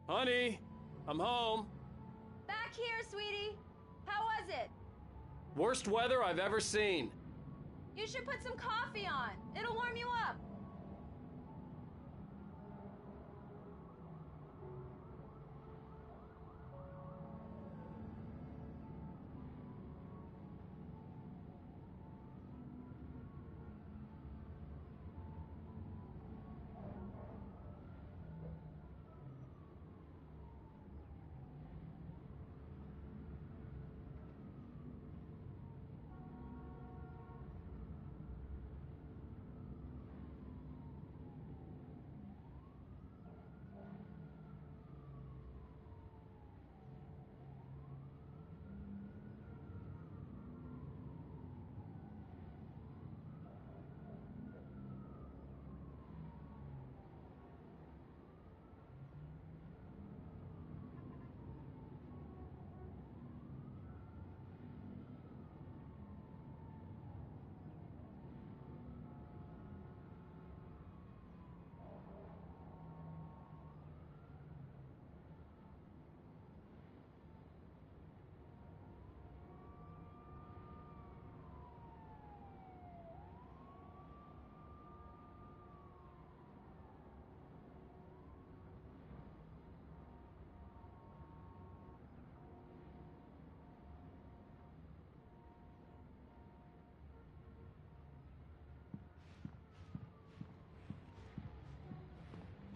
Honey, I'm home. Back here, sweetie. How was it? Worst weather I've ever seen. You should put some coffee on. It'll warm you up.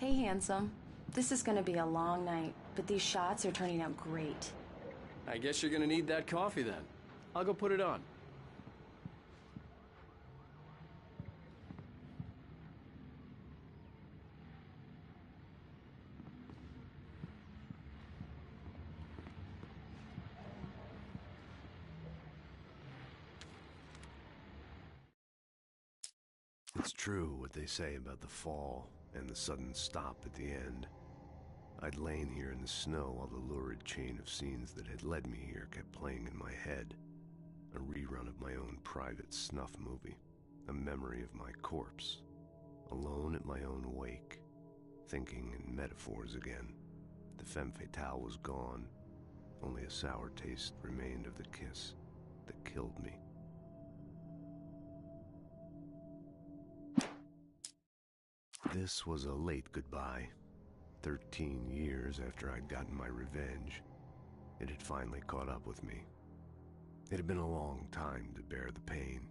Hey, handsome. This is gonna be a long night, but these shots are turning out great. I guess you're gonna need that coffee then. I'll go put it on. It's true what they say about the fall and the sudden stop at the end. I'd lain here in the snow while the lurid chain of scenes that had led me here kept playing in my head. A rerun of my own private snuff movie. A memory of my corpse. Alone at my own wake. Thinking in metaphors again. The femme fatale was gone. Only a sour taste remained of the kiss that killed me. This was a late goodbye. 13 years after I'd gotten my revenge, it had finally caught up with me. It had been a long time to bear the pain.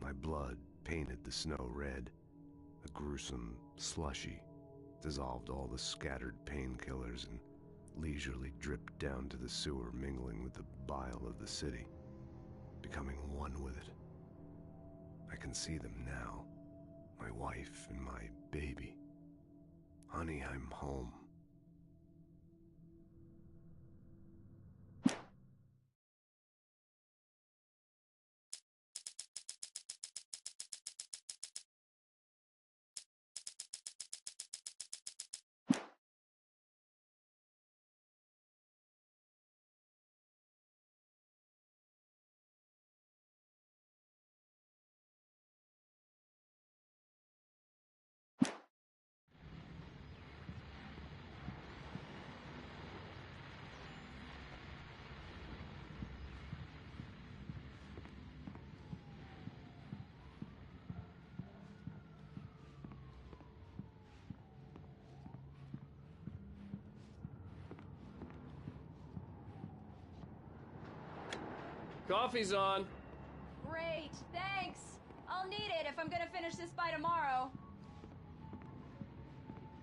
My blood painted the snow red. A gruesome slushy dissolved all the scattered painkillers and leisurely dripped down to the sewer, mingling with the bile of the city, becoming one with it. I can see them now. My wife and my baby. Honey, I'm home. Coffee's on. Great, thanks. I'll need it if I'm gonna finish this by tomorrow.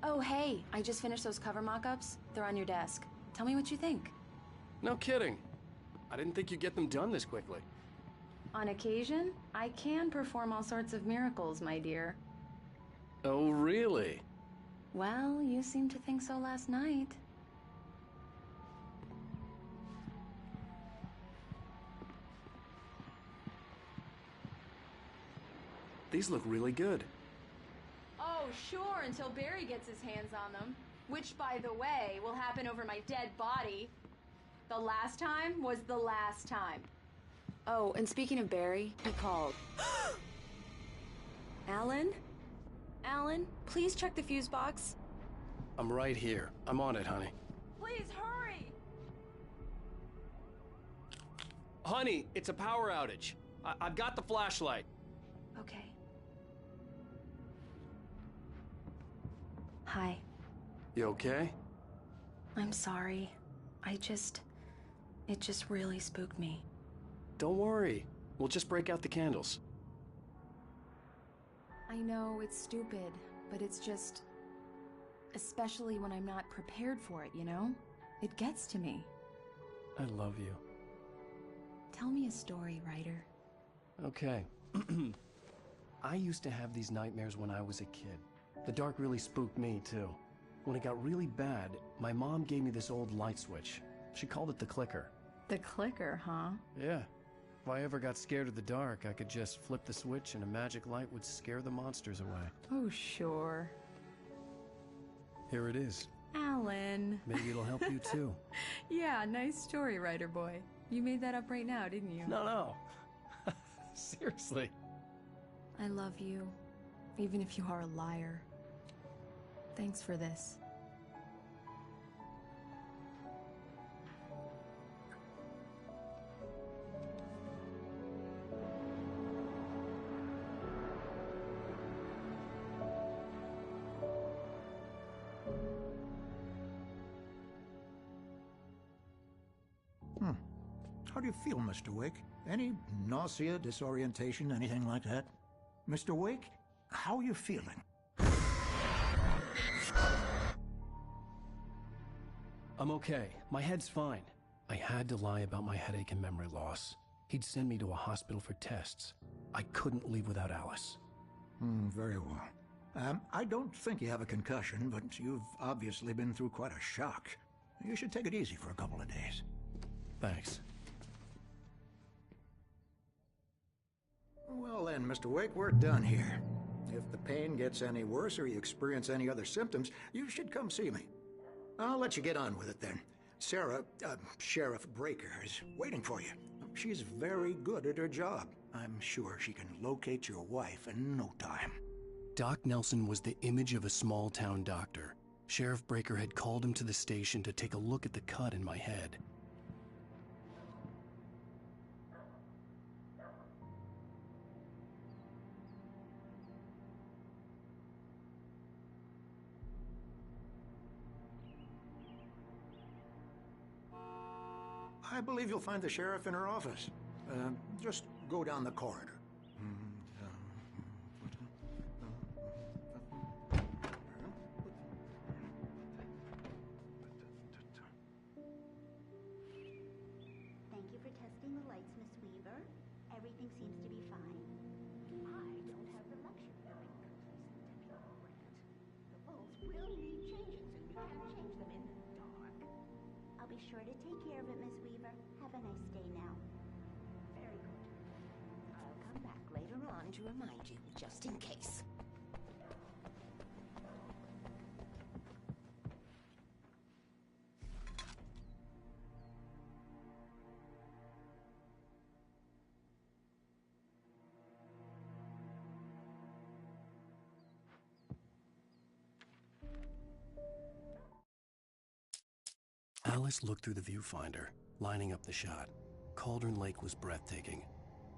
Oh, hey, I just finished those cover mock-ups. They're on your desk. Tell me what you think. No kidding. I didn't think you'd get them done this quickly. On occasion, I can perform all sorts of miracles, my dear. Oh, really? Well, you seemed to think so last night. These look really good. Oh, sure, until Barry gets his hands on them. Which, by the way, will happen over my dead body. The last time was the last time. Oh, and speaking of Barry, he called. Alan? Alan, please check the fuse box. I'm right here. I'm on it, honey. Please hurry! Honey, it's a power outage. I've got the flashlight. Okay. Hi. You okay? I'm sorry. It just really spooked me. Don't worry. We'll just break out the candles. I know it's stupid, but it's just... Especially when I'm not prepared for it, you know? It gets to me. I love you. Tell me a story, writer. Okay. I used to have these nightmares when I was a kid. The dark really spooked me, too. When it got really bad, my mom gave me this old light switch. She called it the clicker. The clicker, huh? Yeah. If I ever got scared of the dark, I could just flip the switch and a magic light would scare the monsters away. Oh, sure. Here it is. Alan. Maybe it'll help you, too. Yeah, nice story, writer boy. You made that up right now, didn't you? No. Seriously. I love you, even if you are a liar. Thanks for this. How do you feel, Mr. Wake? Any nausea, disorientation, anything like that? Mr. Wake, how are you feeling? I'm okay. My head's fine. I had to lie about my headache and memory loss. He'd send me to a hospital for tests. I couldn't leave without Alice. Very well. I don't think you have a concussion, but you've obviously been through quite a shock. You should take it easy for a couple of days. Thanks. Well then, Mr. Wake, we're done here. If the pain gets any worse or you experience any other symptoms, you should come see me. I'll let you get on with it then. Sarah, Sheriff Breaker, is waiting for you. She's very good at her job. I'm sure she can locate your wife in no time. Doc Nelson was the image of a small-town doctor. Sheriff Breaker had called him to the station to take a look at the cut in my head. I believe you'll find the sheriff in her office. Just go down the corridor. Thank you for testing the lights, Miss Weaver. Everything seems to be fine. I don't have the luxury of being complacent and ignorant. The bulbs will need changes, and you can't change them in the dark. I'll be sure to take care of it, Miss Weaver. Have a nice day now. Very good. I'll come back later on to remind you, just in case. Alice looked through the viewfinder, lining up the shot. Cauldron Lake was breathtaking.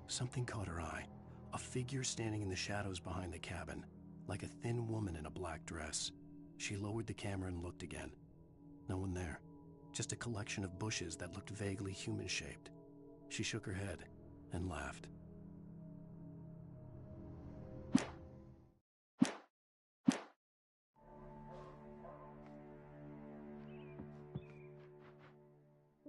Something caught her eye. A figure standing in the shadows behind the cabin, like a thin woman in a black dress. She lowered the camera and looked again. No one there. Just a collection of bushes that looked vaguely human-shaped. She shook her head and laughed.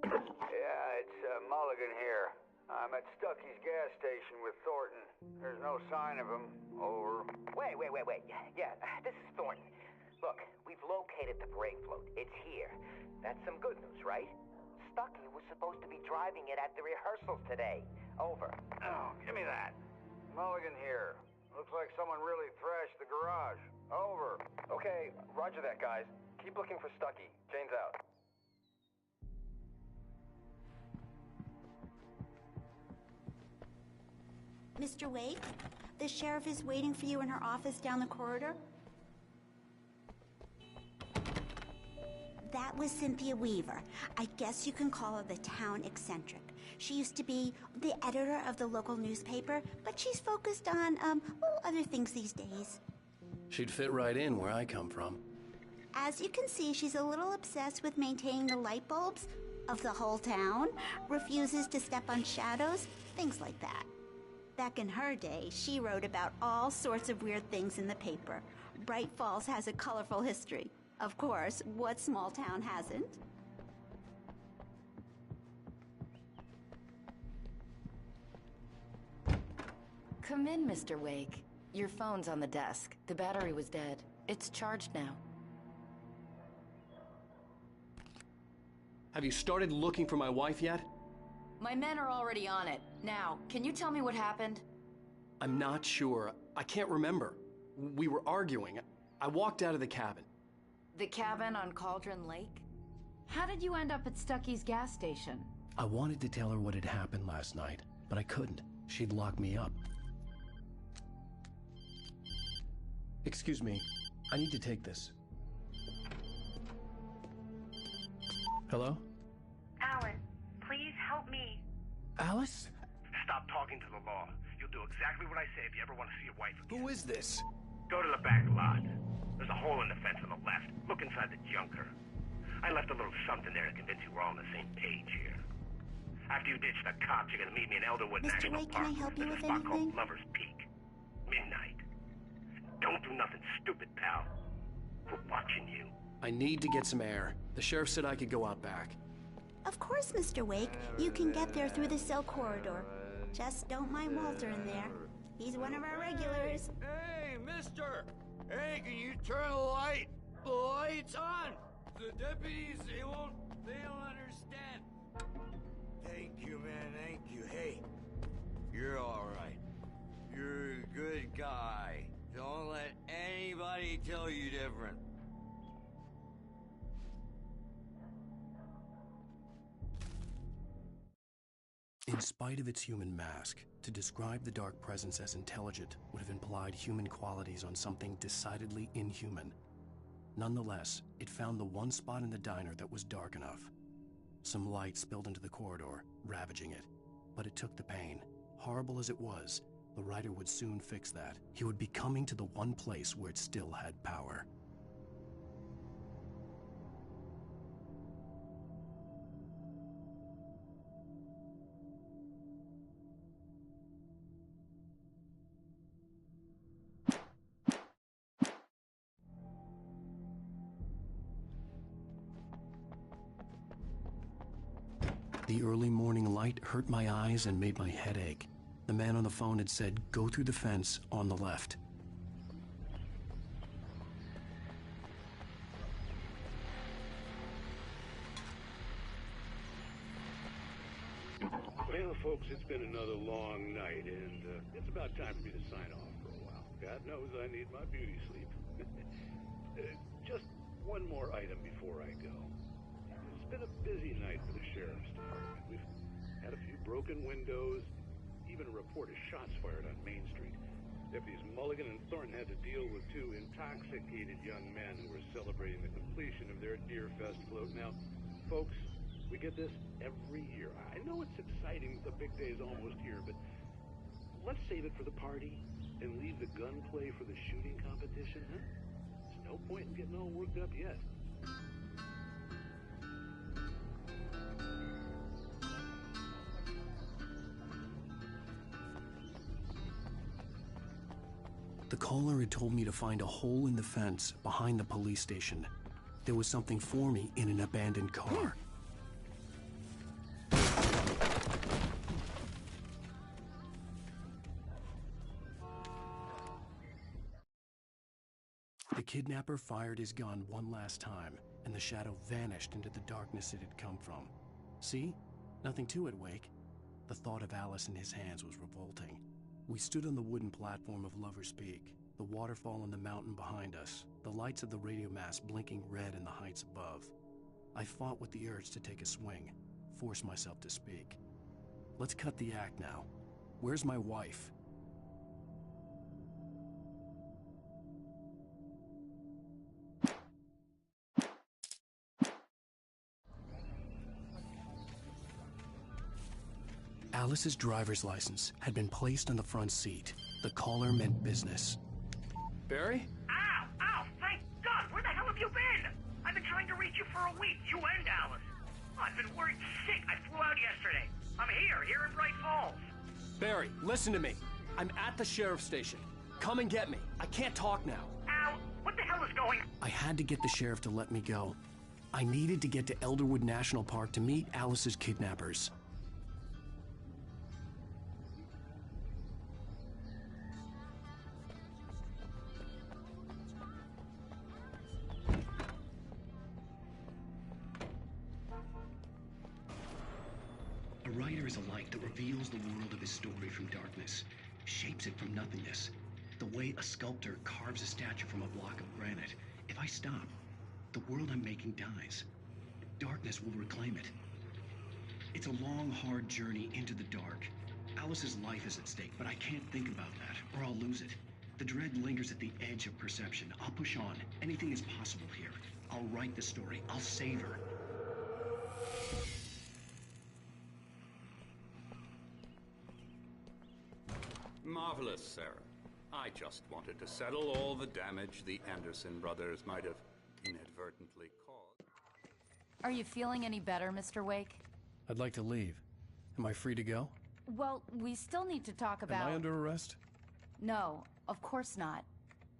Yeah, it's Mulligan here. I'm at Stucky's gas station with Thornton. There's no sign of him. Over. Wait. Yeah, this is Thornton. Look, we've located the brake float. It's here. That's some good news, right? Stucky was supposed to be driving it at the rehearsals today. Over. Oh, give me that. Mulligan here. Looks like someone really thrashed the garage. Over. Okay, roger that, guys. Keep looking for Stucky. Jane's out. Mr. Wake, the sheriff is waiting for you in her office down the corridor. That was Cynthia Weaver. I guess you can call her the town eccentric. She used to be the editor of the local newspaper, but she's focused on, other things these days. She'd fit right in where I come from. As you can see, she's a little obsessed with maintaining the light bulbs of the whole town, refuses to step on shadows, things like that. Back in her day, she wrote about all sorts of weird things in the paper. Bright Falls has a colorful history. Of course, what small town hasn't? Come in, Mr. Wake. Your phone's on the desk. The battery was dead. It's charged now. Have you started looking for my wife yet? My men are already on it. Now, can you tell me what happened? I'm not sure. I can't remember. We were arguing. I walked out of the cabin. The cabin on Cauldron Lake? How did you end up at Stucky's gas station? I wanted to tell her what had happened last night, but I couldn't. She'd lock me up. Excuse me. I need to take this. Hello? Alan, please help me. Alice? Stop talking to the law. You'll do exactly what I say if you ever want to see your wife again. Who is this? Go to the back lot. There's a hole in the fence on the left. Look inside the junker. I left a little something there to convince you we're all on the same page here. After you ditch the cops, you're gonna meet me in Elderwood Mr. National Wake, can Park. I help you There's with a spot anything? called Lover's Peak. Midnight. Don't do nothing stupid, pal. We're watching you. I need to get some air. The sheriff said I could go out back. Of course, Mr. Wake. You can get there through the cell corridor. Just don't mind Walter in there. He's one of our regulars. Hey, mister! Hey, can you turn the light? The light's on! The deputies, they don't understand. Thank you, man, thank you. Hey, you're alright. You're a good guy. Don't let anybody tell you different. In spite of its human mask, to describe the dark presence as intelligent would have implied human qualities on something decidedly inhuman. Nonetheless, it found the one spot in the diner that was dark enough. Some light spilled into the corridor, ravaging it. But it took the pain. Horrible as it was, the writer would soon fix that. He would be coming to the one place where it still had power. The early morning light hurt my eyes and made my head ache. The man on the phone had said, "Go through the fence on the left." Well, folks, it's been another long night, and it's about time for me to sign off for a while. God knows I need my beauty sleep. Just one more item before I go. It's been a busy night for the sheriff's department. We've had a few broken windows, even a report of shots fired on Main Street. Deputies Mulligan and Thornton had to deal with two intoxicated young men who were celebrating the completion of their Deer Fest float. Now, folks, we get this every year. I know it's exciting, the big day is almost here, but let's save it for the party and leave the gunplay for the shooting competition, huh? There's no point in getting all worked up yet. The caller had told me to find a hole in the fence behind the police station. There was something for me in an abandoned car. The kidnapper fired his gun one last time, and the shadow vanished into the darkness it had come from. See? Nothing to it, Wake. The thought of Alice in his hands was revolting. We stood on the wooden platform of Lover's Peak, the waterfall on the mountain behind us, the lights of the radio mast blinking red in the heights above. I fought with the urge to take a swing, force myself to speak. Let's cut the act now. Where's my wife? Alice's driver's license had been placed on the front seat. The caller meant business. Barry? Ow! Ow! Thank God! Where the hell have you been? I've been trying to reach you for a week, you and Alice. Oh, I've been worried sick. I flew out yesterday. I'm here in Bright Falls. Barry, listen to me. I'm at the sheriff's station. Come and get me. I can't talk now. Al, what the hell is going on? I had to get the sheriff to let me go. I needed to get to Elderwood National Park to meet Alice's kidnappers. A writer is a light that reveals the world of his story from darkness, shapes it from nothingness. The way a sculptor carves a statue from a block of granite. If I stop, the world I'm making dies. Darkness will reclaim it. It's a long, hard journey into the dark. Alice's life is at stake, but I can't think about that, or I'll lose it. The dread lingers at the edge of perception. I'll push on. Anything is possible here. I'll write the story. I'll save her. Marvelous, Sarah. I just wanted to settle all the damage the Anderson brothers might have inadvertently caused. Are you feeling any better, Mr. Wake? I'd like to leave. Am I free to go? Well, we still need to talk about... Am I under arrest? No, of course not.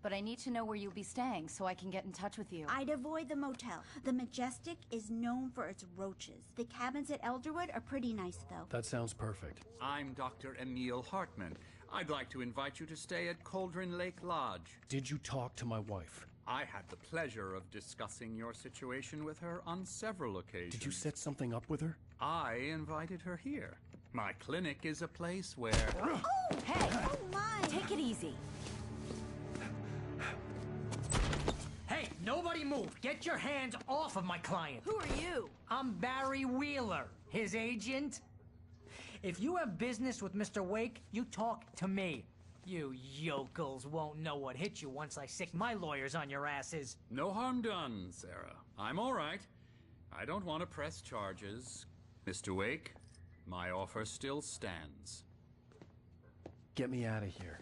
But I need to know where you'll be staying so I can get in touch with you. I'd avoid the motel. The Majestic is known for its roaches. The cabins at Elderwood are pretty nice, though. That sounds perfect. I'm Dr. Emil Hartman. I'd like to invite you to stay at Cauldron Lake Lodge. Did you talk to my wife? I had the pleasure of discussing your situation with her on several occasions. Did you set something up with her? I invited her here. My clinic is a place where... Oh, hey! Oh, my! Take it easy. Hey, nobody move! Get your hands off of my client! Who are you? I'm Barry Wheeler, his agent. If you have business with Mr. Wake, you talk to me. You yokels won't know what hit you once I sick my lawyers on your asses. No harm done, Sarah. I'm all right. I don't want to press charges. Mr. Wake, my offer still stands. Get me out of here.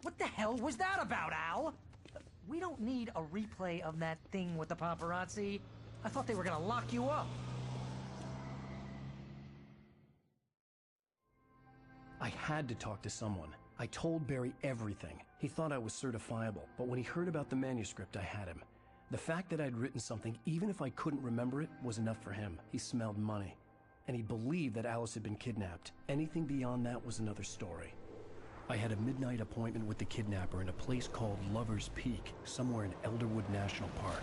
What the hell was that about, Al? We don't need a replay of that thing with the paparazzi. I thought they were gonna lock you up. I had to talk to someone. I told Barry everything. He thought I was certifiable, but when he heard about the manuscript, I had him. The fact that I'd written something, even if I couldn't remember it, was enough for him. He smelled money. And he believed that Alice had been kidnapped. Anything beyond that was another story. I had a midnight appointment with the kidnapper in a place called Lover's Peak, somewhere in Elderwood National Park.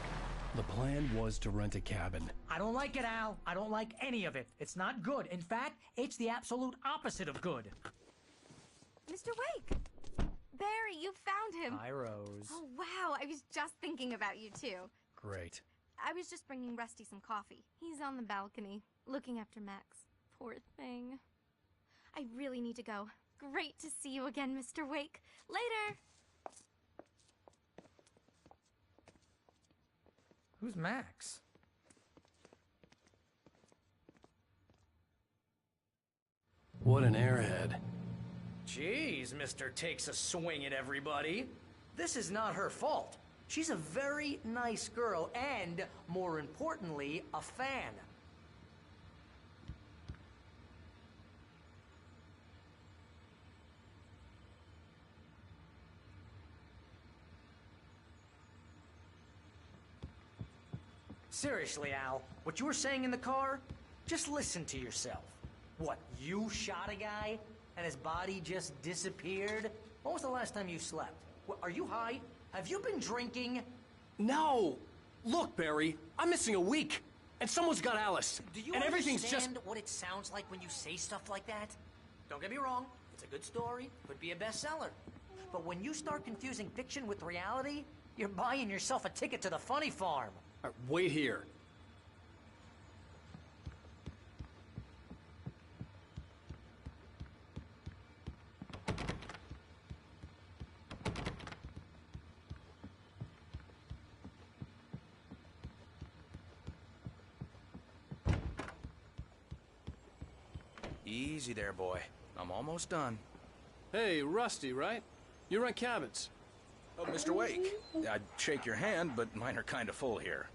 The plan was to rent a cabin. I don't like it, Al. I don't like any of it. It's not good. In fact, it's the absolute opposite of good. Mr. Wake! Barry, you found him! Hi, Rose. Oh, wow. I was just thinking about you, too. Great. I was just bringing Rusty some coffee. He's on the balcony, looking after Max. Poor thing. I really need to go. Great to see you again, Mr. Wake. Later! Who's Max? What an airhead. Jeez, Mr. Takes a swing at everybody. This is not her fault. She's a very nice girl and, more importantly, a fan. Seriously, Al, what you were saying in the car, just listen to yourself. What, you shot a guy and his body just disappeared? When was the last time you slept? What, are you high? Have you been drinking? No! Look, Barry, I'm missing a week, and someone's got Alice. Do you and everything's understand just... what it sounds like when you say stuff like that? Don't get me wrong, it's a good story, could be a bestseller. But when you start confusing fiction with reality, you're buying yourself a ticket to the funny farm. All right, wait here. Easy there, boy. I'm almost done. Hey, Rusty, right? You rent cabins. Oh, Mr. Wake. I'd shake your hand, but mine are kind of full here.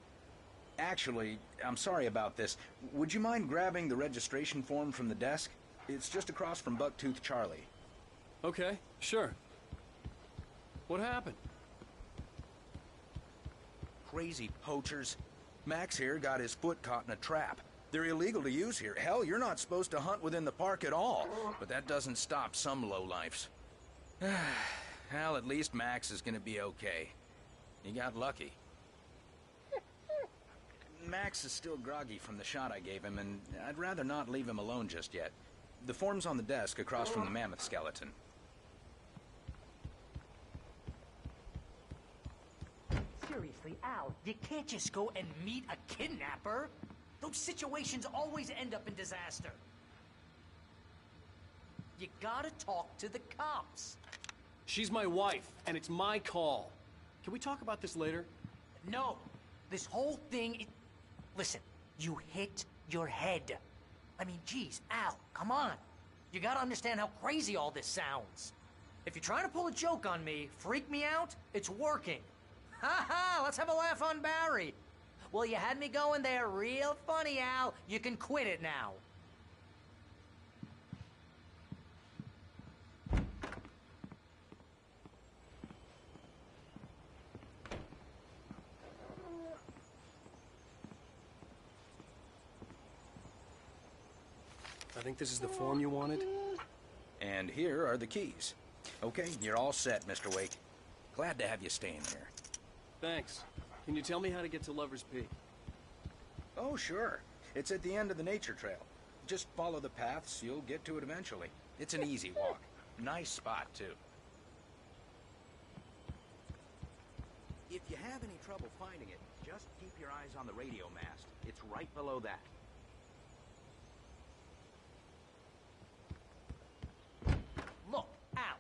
Actually, I'm sorry about this. Would you mind grabbing the registration form from the desk? It's just across from Bucktooth Charlie. Okay, sure. What happened? Crazy poachers. Max here got his foot caught in a trap. They're illegal to use here. Hell, you're not supposed to hunt within the park at all. But that doesn't stop some lowlifes. Well, at least Max is gonna be okay. He got lucky. Max is still groggy from the shot I gave him, and I'd rather not leave him alone just yet. The form's on the desk across from the mammoth skeleton. Seriously, Al, you can't just go and meet a kidnapper. Those situations always end up in disaster. You gotta talk to the cops. She's my wife, and it's my call. Can we talk about this later? No. This whole thing... Listen, you hit your head. I mean, geez, Al, come on. You gotta understand how crazy all this sounds. If you're trying to pull a joke on me, freak me out, it's working. Ha ha, let's have a laugh on Barry. Well, you had me going there real funny, Al. You can quit it now. I think this is the form you wanted. And here are the keys. Okay, you're all set, Mr. Wake. Glad to have you staying here. Thanks. Can you tell me how to get to Lover's Peak? Oh, sure. It's at the end of the nature trail. Just follow the paths, you'll get to it eventually. It's an easy walk. Nice spot, too. If you have any trouble finding it, just keep your eyes on the radio mast. It's right below that. Look, Al,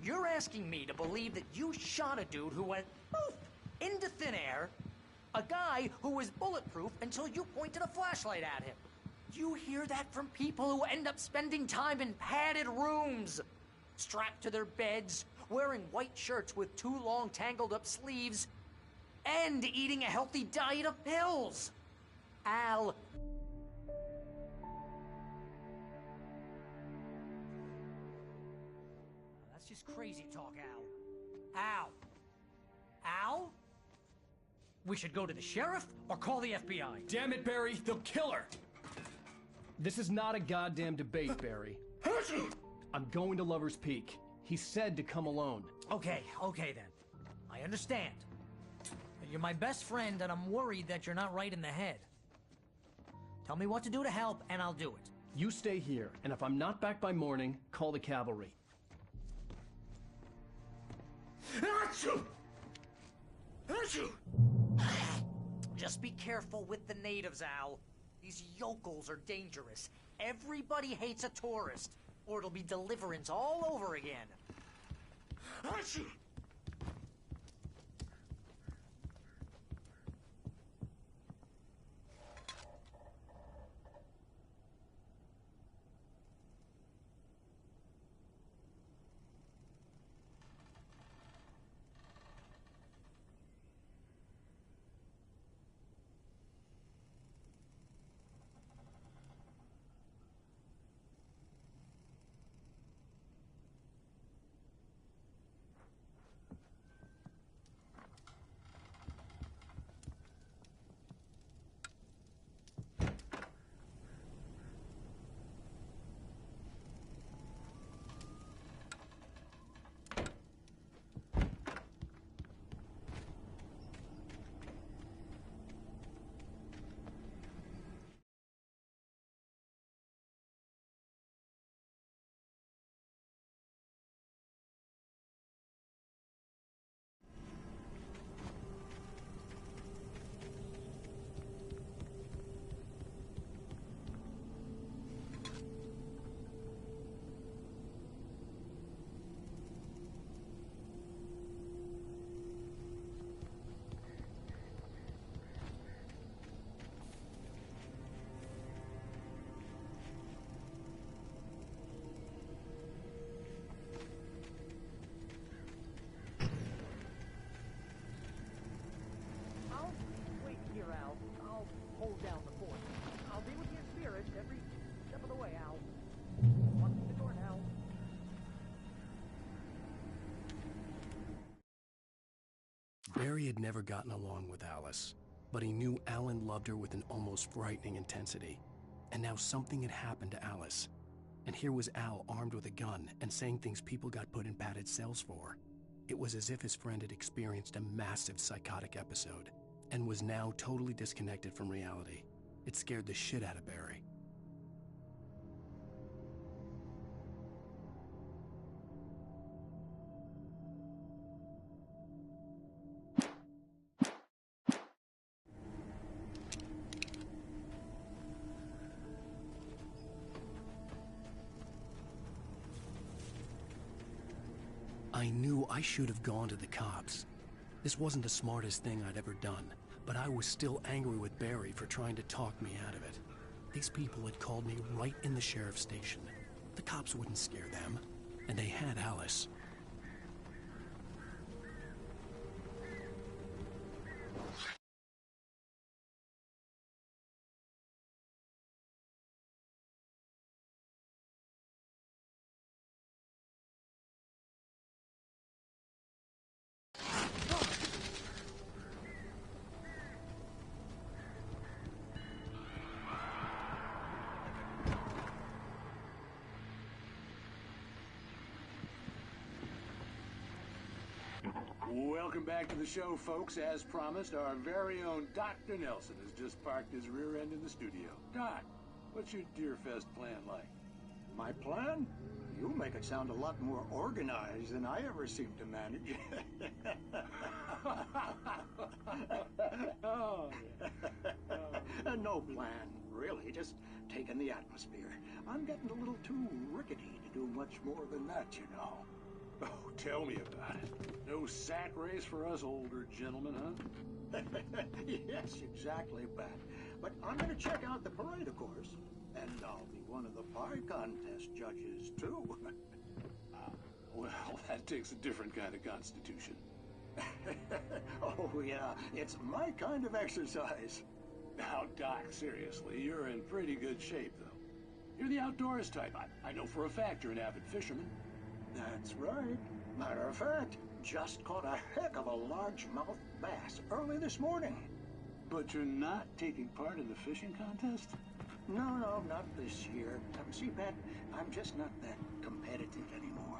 you're asking me to believe that you shot a dude who went poof into thin air, a guy who was bulletproof until you pointed a flashlight at him. You hear that from people who end up spending time in padded rooms, strapped to their beds, wearing white shirts with too long tangled up sleeves, and eating a healthy diet of pills. Al. That's just crazy talk, Al. Al. Al? We should go to the sheriff or call the FBI. Damn it, Barry, they'll kill her! This is not a goddamn debate, Barry. I'm going to Lover's Peak. He said to come alone. Okay then. I understand. You're my best friend, and I'm worried that you're not right in the head. Tell me what to do to help, and I'll do it. You stay here, and if I'm not back by morning, call the cavalry. Achoo! Achoo! Just be careful with the natives, Al. These yokels are dangerous. Everybody hates a tourist, or it'll be Deliverance all over again. Achoo! Barry had never gotten along with Alice, but he knew Alan loved her with an almost frightening intensity. And now something had happened to Alice. And here was Al armed with a gun and saying things people got put in padded cells for. It was as if his friend had experienced a massive psychotic episode and was now totally disconnected from reality. It scared the shit out of Barry. I knew I should have gone to the cops. This wasn't the smartest thing I'd ever done, but I was still angry with Barry for trying to talk me out of it. These people had called me right in the sheriff's station. The cops wouldn't scare them, and they had Alice. Welcome back to the show, folks. As promised, our very own Dr. Nelson has just parked his rear end in the studio. Doc, what's your Deerfest plan like? My plan? You make it sound a lot more organized than I ever seem to manage. No plan, really. Just taking the atmosphere. I'm getting a little too rickety to do much more than that, you know. Oh, tell me about it. No sack race for us older gentlemen, huh? Yes, exactly, Pat. But I'm going to check out the parade, of course. And I'll be one of the pie contest judges, too. Well, that takes a different kind of constitution. Oh, yeah. It's my kind of exercise. Now, Doc, seriously, you're in pretty good shape, though. You're the outdoors type. I know for a fact you're an avid fisherman. That's right. Matter of fact, just caught a heck of a largemouth bass early this morning. But you're not taking part in the fishing contest? No, not this year. See, Pat, I'm just not that competitive anymore.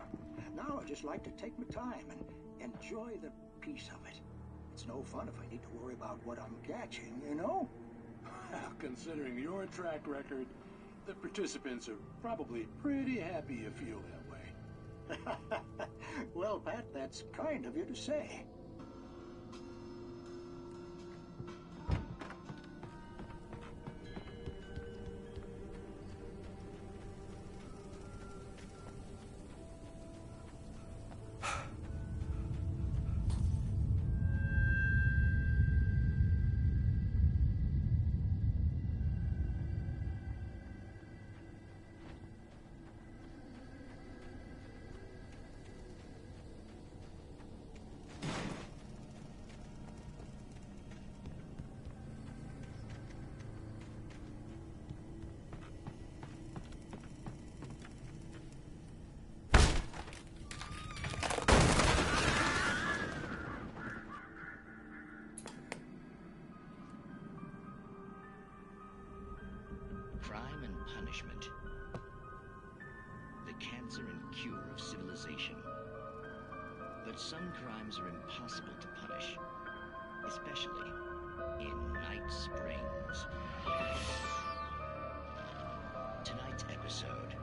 Now I just like to take my time and enjoy the peace of it. It's no fun if I need to worry about what I'm catching, you know? Well, considering your track record, the participants are probably pretty happy you feel that way. Well, Pat, that's kind of you to say. Crime and punishment. The cancer and cure of civilization. But some crimes are impossible to punish, especially in Night Springs. Tonight's episode,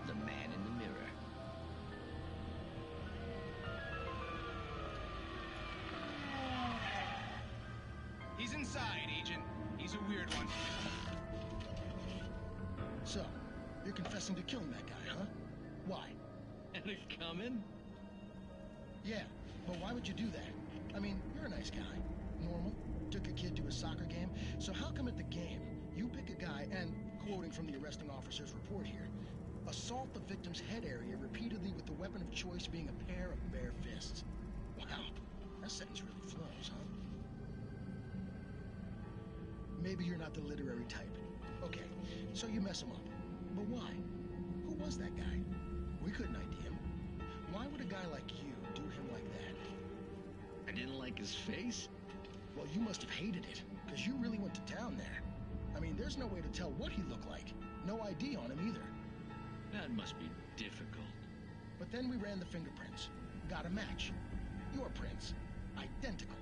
The Man in the Mirror. He's inside, Agent. He's a weird one. So, you're confessing to killing that guy, huh? Why? And it's coming? Yeah, but why would you do that? I mean, you're a nice guy. Normal. Took a kid to a soccer game. So how come at the game, you pick a guy and, quoting from the arresting officer's report here, assault the victim's head area repeatedly with the weapon of choice being a pair of bare fists? Wow, that sentence really flows, huh? Maybe you're not the literary type. Okay, so you mess him up. But why? Who was that guy? We couldn't ID him. Why would a guy like you do him like that? didn't like his face? Well, you must have hated it, because you really went to town there. I mean, there's no way to tell what he looked like. No ID on him either. That must be difficult. But then we ran the fingerprints. Got a match. Your prints. Identical.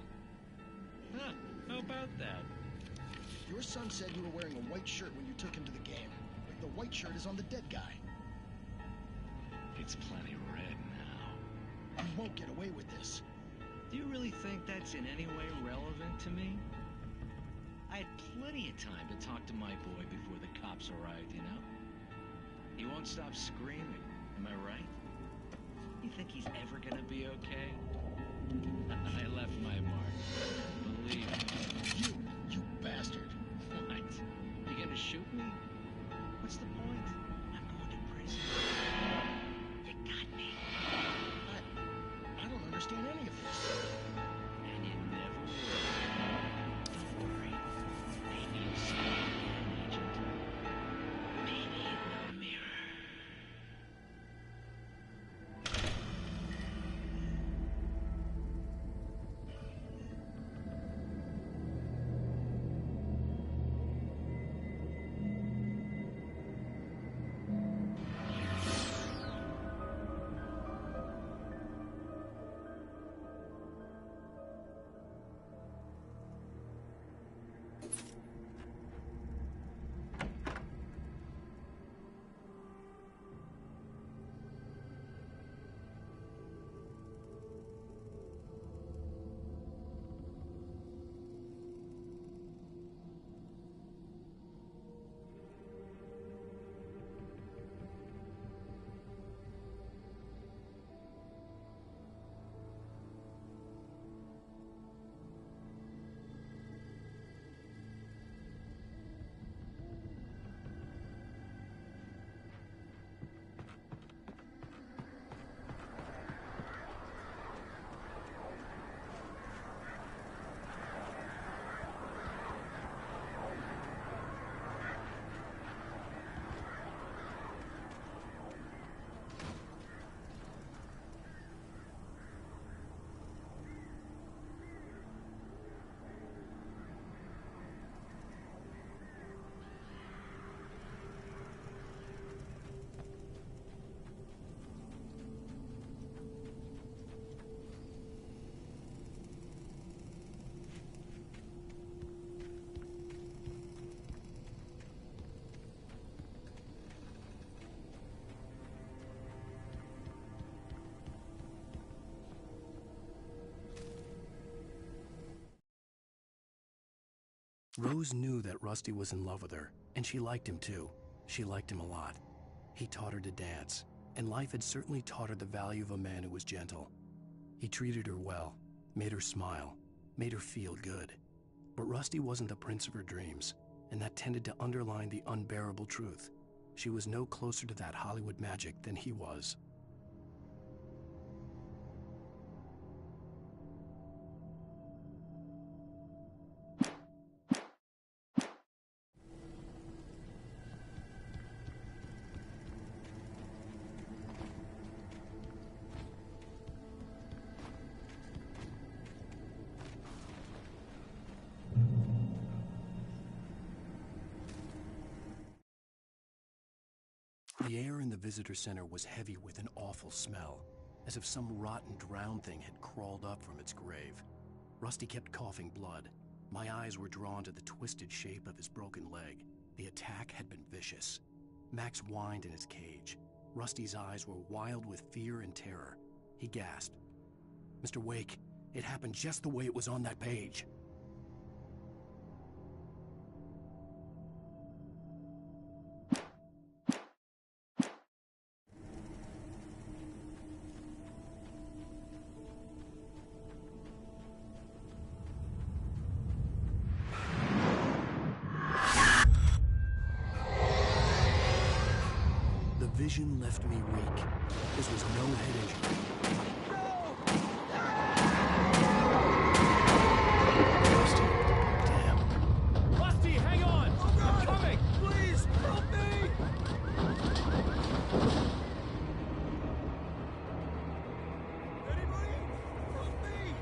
Huh, how about that? Your son said you were wearing a white shirt when you took him to the game. The white shirt is on the dead guy. It's plenty red now. You won't get away with this. Do you really think that's in any way relevant to me? I had plenty of time to talk to my boy before the cops arrived, you know? He won't stop screaming, am I right? You think he's ever gonna be okay? I left my mark. Believe me. You bastard. What? You gonna shoot me? What's the point? I'm going to prison. You got me. I don't understand any of this. And you never will. Don't worry. Maybe you'll see me again, Agent. Maybe in the mirror. Rose knew that Rusty was in love with her, and she liked him too. She liked him a lot. He taught her to dance, and life had certainly taught her the value of a man who was gentle. He treated her well, made her smile, made her feel good. But Rusty wasn't the prince of her dreams, and that tended to underline the unbearable truth. She was no closer to that Hollywood magic than he was. The air in the visitor center was heavy with an awful smell, as if some rotten drowned thing had crawled up from its grave. Rusty kept coughing blood. My eyes were drawn to the twisted shape of his broken leg. The attack had been vicious. Max whined in his cage. Rusty's eyes were wild with fear and terror. He gasped. "Mr. Wake, it happened just the way it was on that page." The vision left me weak. This was no head injury. Rusty, damn. Rusty, hang on! Oh God! I'm coming! Please, help me! Anybody? Help me!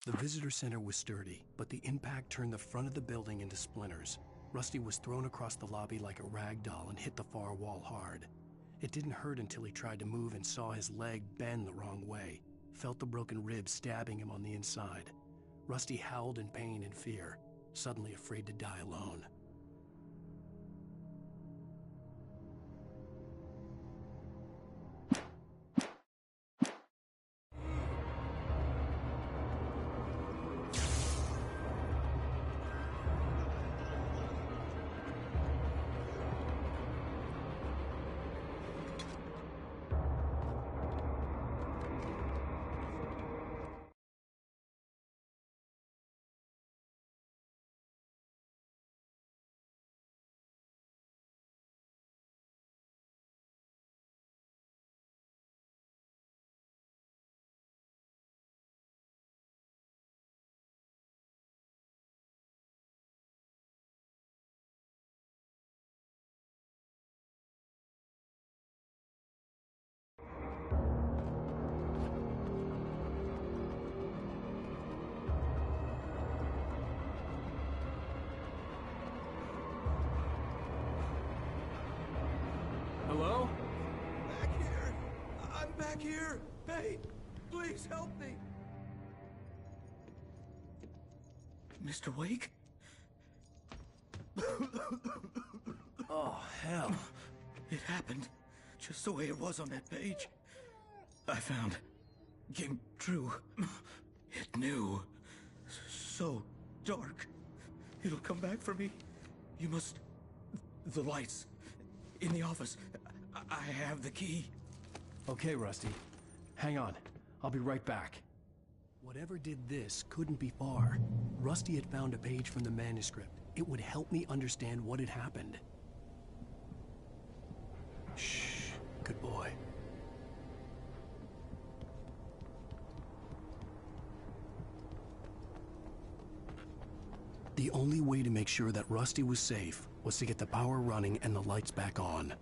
The visitor center was sturdy, but the impact turned the front of the building into splinters. Rusty was thrown across the lobby like a rag doll and hit the far wall hard. It didn't hurt until he tried to move and saw his leg bend the wrong way, felt the broken rib stabbing him on the inside. Rusty howled in pain and fear, suddenly afraid to die alone. Hello? Back here! I'm back here! Hey, please help me! Mr. Wake? Oh, hell. It happened just the way it was on that page. I found. Came true. It knew. So dark. It'll come back for me. You must... The lights. In the office. I have the key. Okay, Rusty. Hang on. I'll be right back. Whatever did this couldn't be far. Rusty had found a page from the manuscript. It would help me understand what had happened. Shh. Good boy. The only way to make sure that Rusty was safe was to get the power running and the lights back on.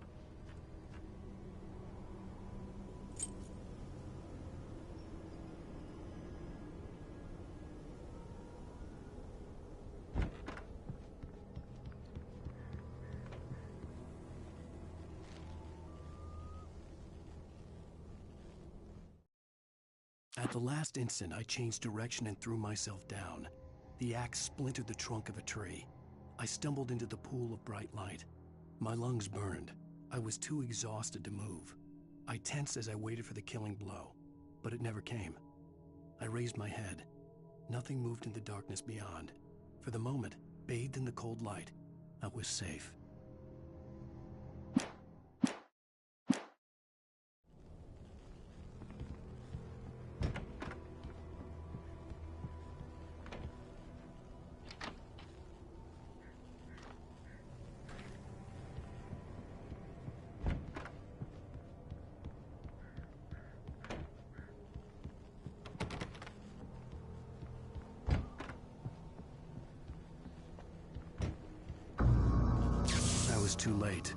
At the last instant, I changed direction and threw myself down. The axe splintered the trunk of a tree. I stumbled into the pool of bright light. My lungs burned. I was too exhausted to move. I tensed as I waited for the killing blow, but it never came. I raised my head. Nothing moved in the darkness beyond. For the moment, bathed in the cold light, I was safe. Too late.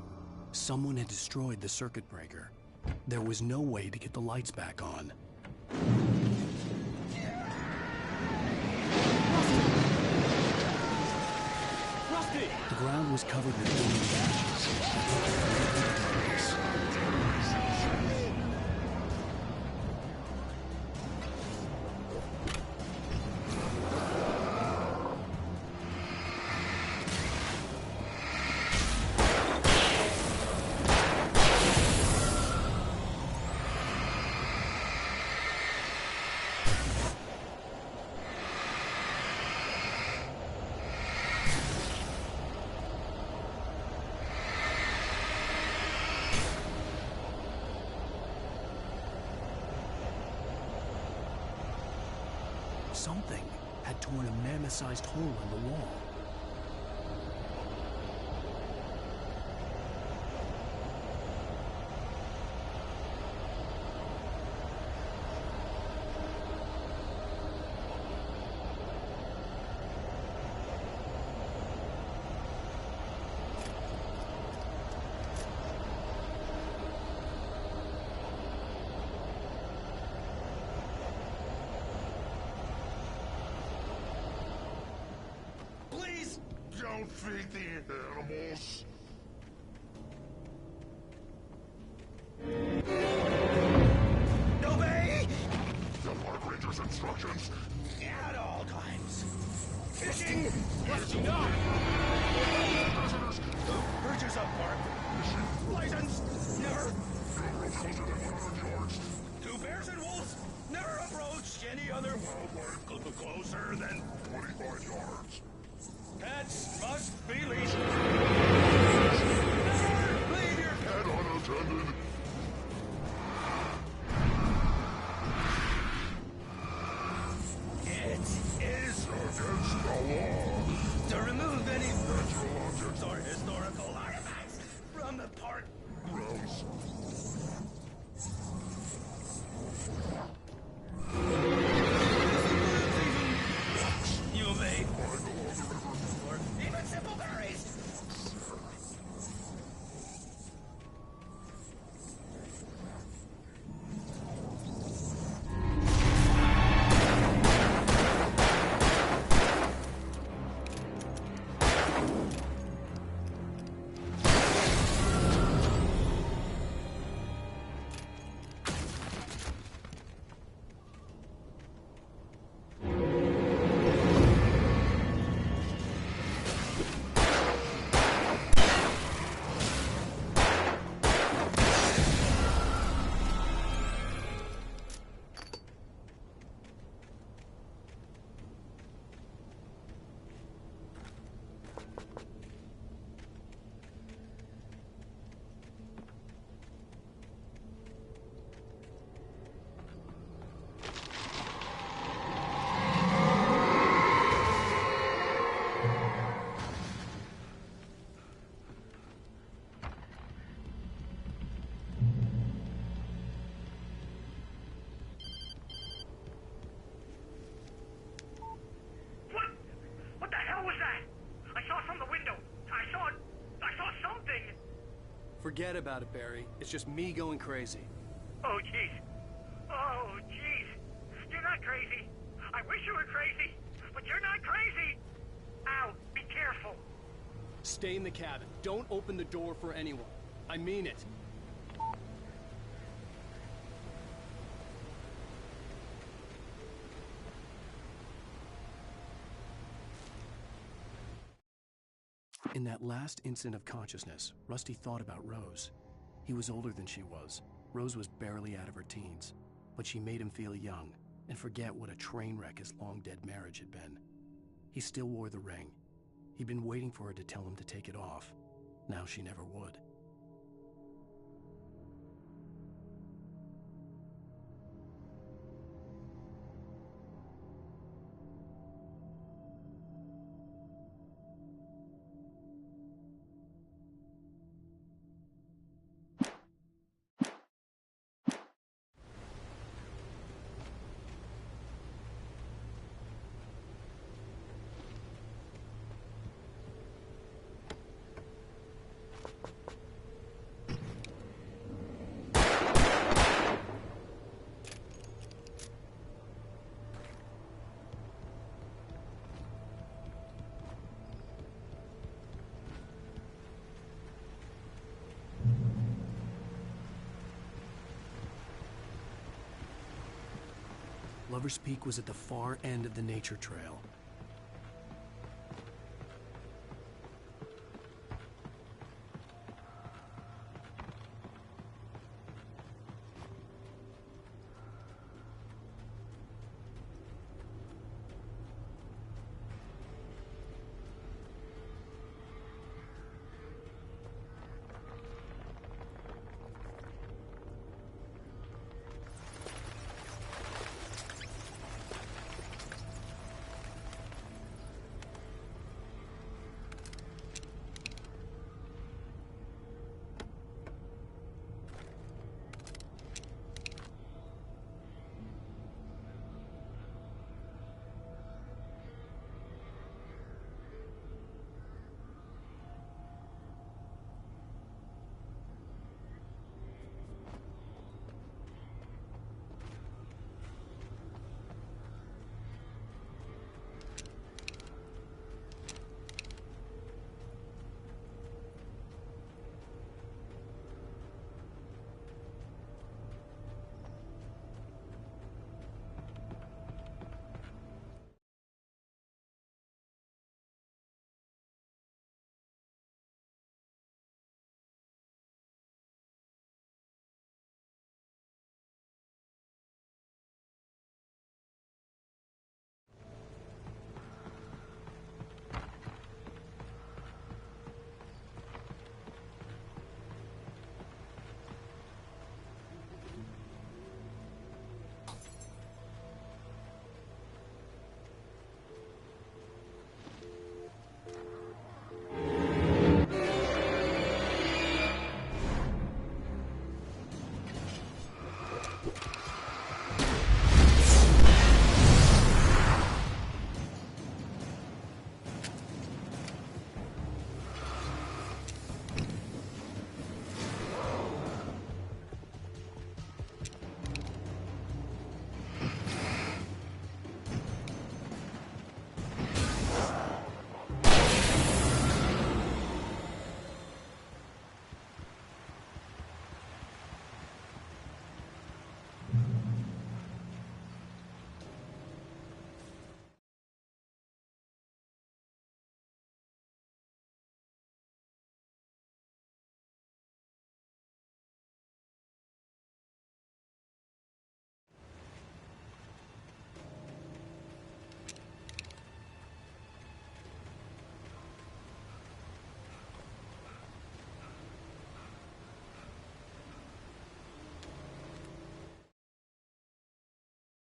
Someone had destroyed the circuit breaker. There was no way to get the lights back on. Rusty! The ground was covered with burning ashes. Something had torn a mammoth-sized hole in the wall. don't feed the animals. Obey! The park ranger's instructions. At all times. Fishing! Rusty, no! Bridges up, Park. License! Never. No roads closer than 100 yards. Two bears and wolves. Never approach any other wildlife closer than 25 yards. Pets must be leashed. Never leave your Pet unattended. It is against the law to remove any natural objects or historical artifacts from the park grounds. You obey. By the law, the river. Or even simple berries. What the hell was that? I saw from the window. I saw something. Forget about it, Barry. It's just me going crazy. Oh, jeez. Oh, jeez. You're not crazy. I wish you were crazy, but you're not crazy. Ow, be careful. Stay in the cabin. Don't open the door for anyone. I mean it. In that last instant of consciousness, Rusty thought about Rose. He was older than she was. Rose was barely out of her teens, but she made him feel young and forget what a train wreck his long-dead marriage had been. He still wore the ring. He'd been waiting for her to tell him to take it off. Now she never would. Lover's Peak was at the far end of the nature trail.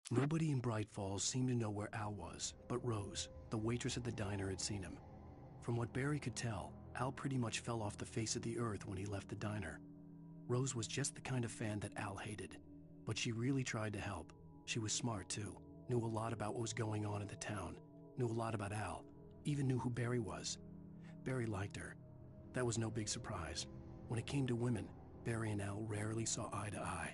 Nobody in Bright Falls seemed to know where Al was, but Rose, the waitress at the diner, had seen him. From what Barry could tell, Al pretty much fell off the face of the earth when he left the diner. Rose was just the kind of fan that Al hated, but she really tried to help. She was smart too, knew a lot about what was going on in the town, knew a lot about Al, even knew who Barry was. Barry liked her. That was no big surprise. When it came to women, Barry and Al rarely saw eye to eye.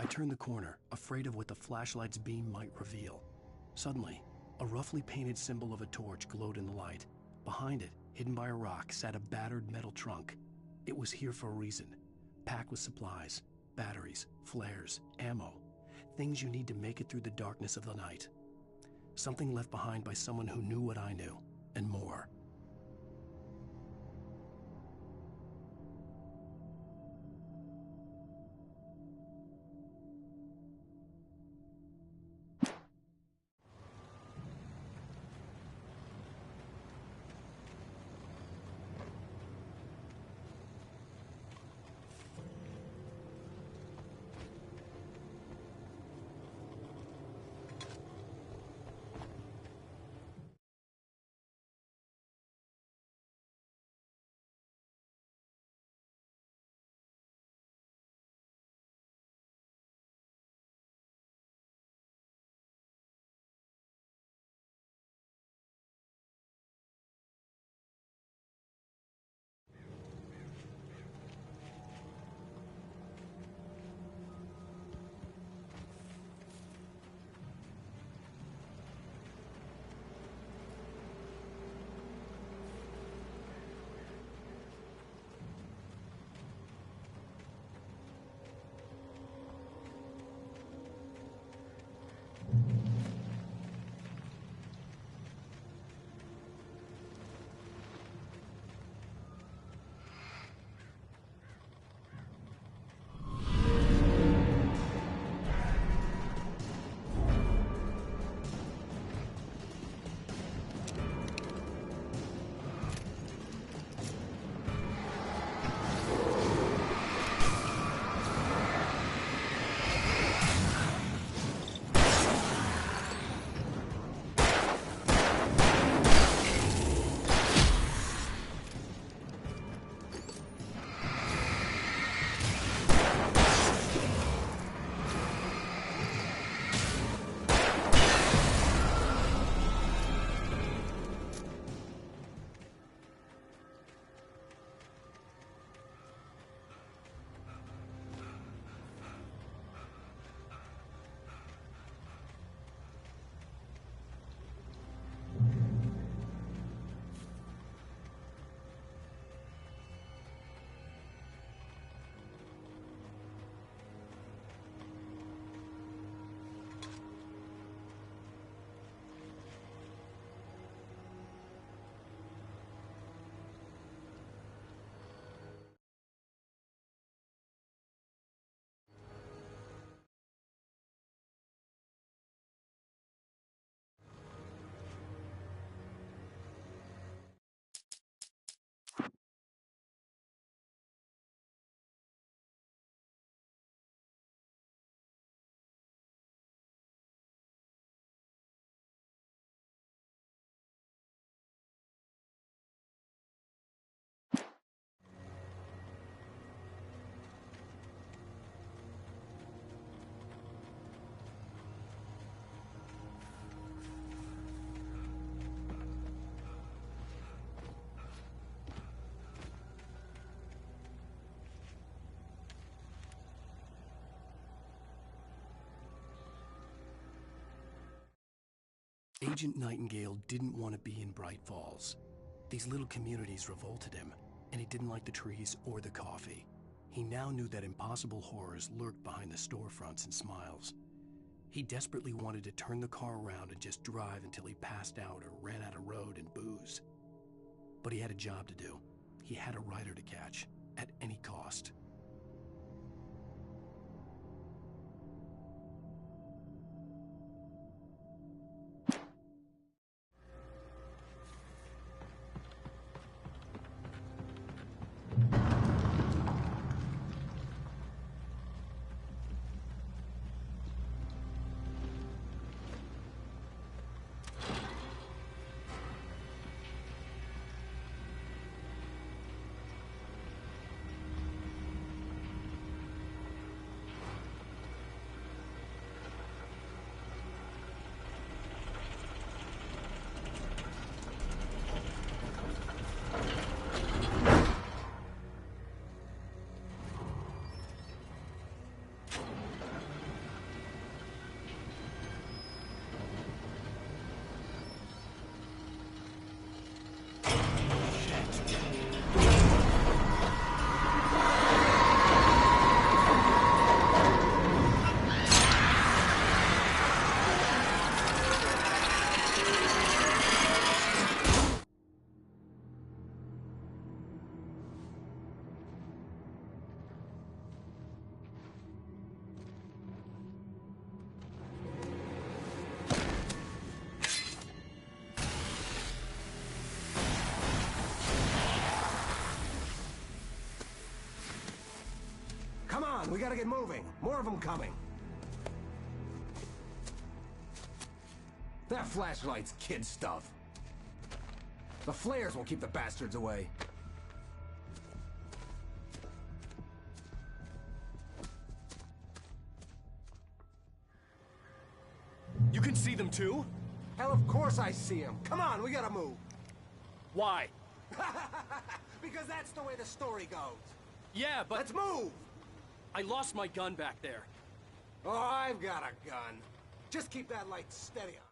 I turned the corner, afraid of what the flashlight's beam might reveal. Suddenly, a roughly painted symbol of a torch glowed in the light. Behind it, hidden by a rock, sat a battered metal trunk. It was here for a reason, packed with supplies, batteries, flares, ammo, things you need to make it through the darkness of the night. Something left behind by someone who knew what I knew, and more. Agent Nightingale didn't want to be in Bright Falls. These little communities revolted him, and he didn't like the trees or the coffee. He now knew that impossible horrors lurked behind the storefronts and smiles. He desperately wanted to turn the car around and just drive until he passed out or ran out of road and booze. But he had a job to do. He had a rider to catch, at any cost. Come on, we gotta get moving. More of them coming. That flashlight's kid stuff. The flares won't keep the bastards away. You can see them too? Hell, of course I see them. Come on, we gotta move. Why? Because that's the way the story goes. Yeah, but... Let's move! I lost my gun back there. Oh, I've got a gun. Just keep that light steady on.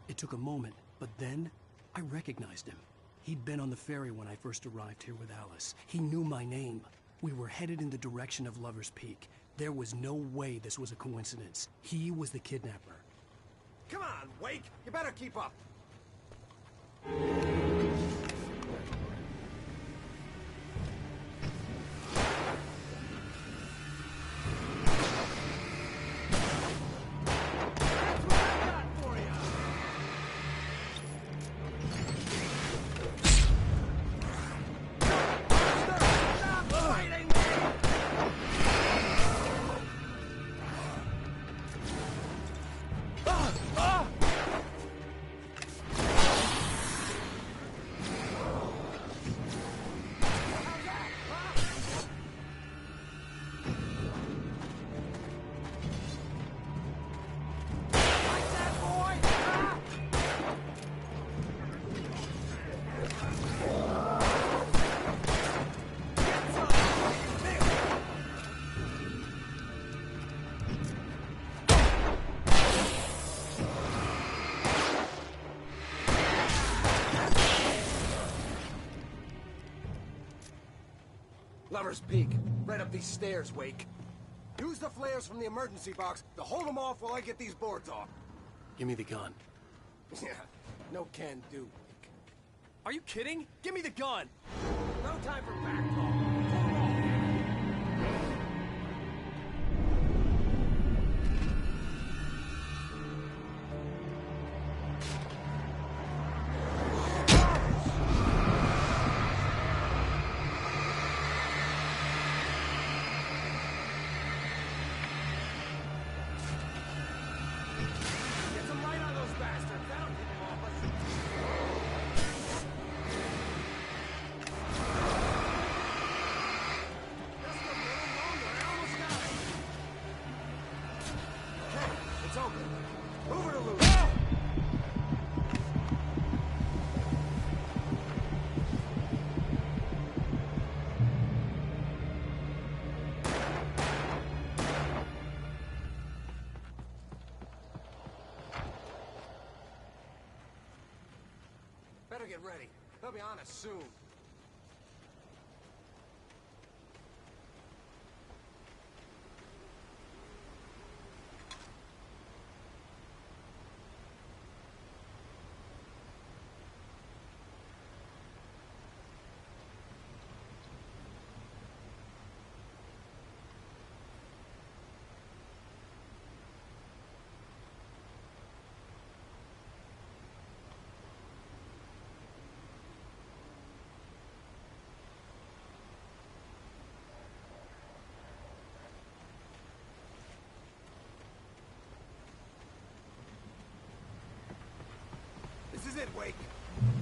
It took a moment, but then I recognized him. He'd been on the ferry when I first arrived here with Alice. He knew my name. We were headed in the direction of Lover's Peak. There was no way this was a coincidence. He was the kidnapper. Come on, Wake! You better keep up! Lover's Peak. Right up these stairs, Wake. Use the flares from the emergency box to hold them off while I get these boards off. Give me the gun. Yeah, no can do, Wake. Are you kidding? Give me the gun! No time for back talk. get ready. They'll be on us soon. This is it, Wake.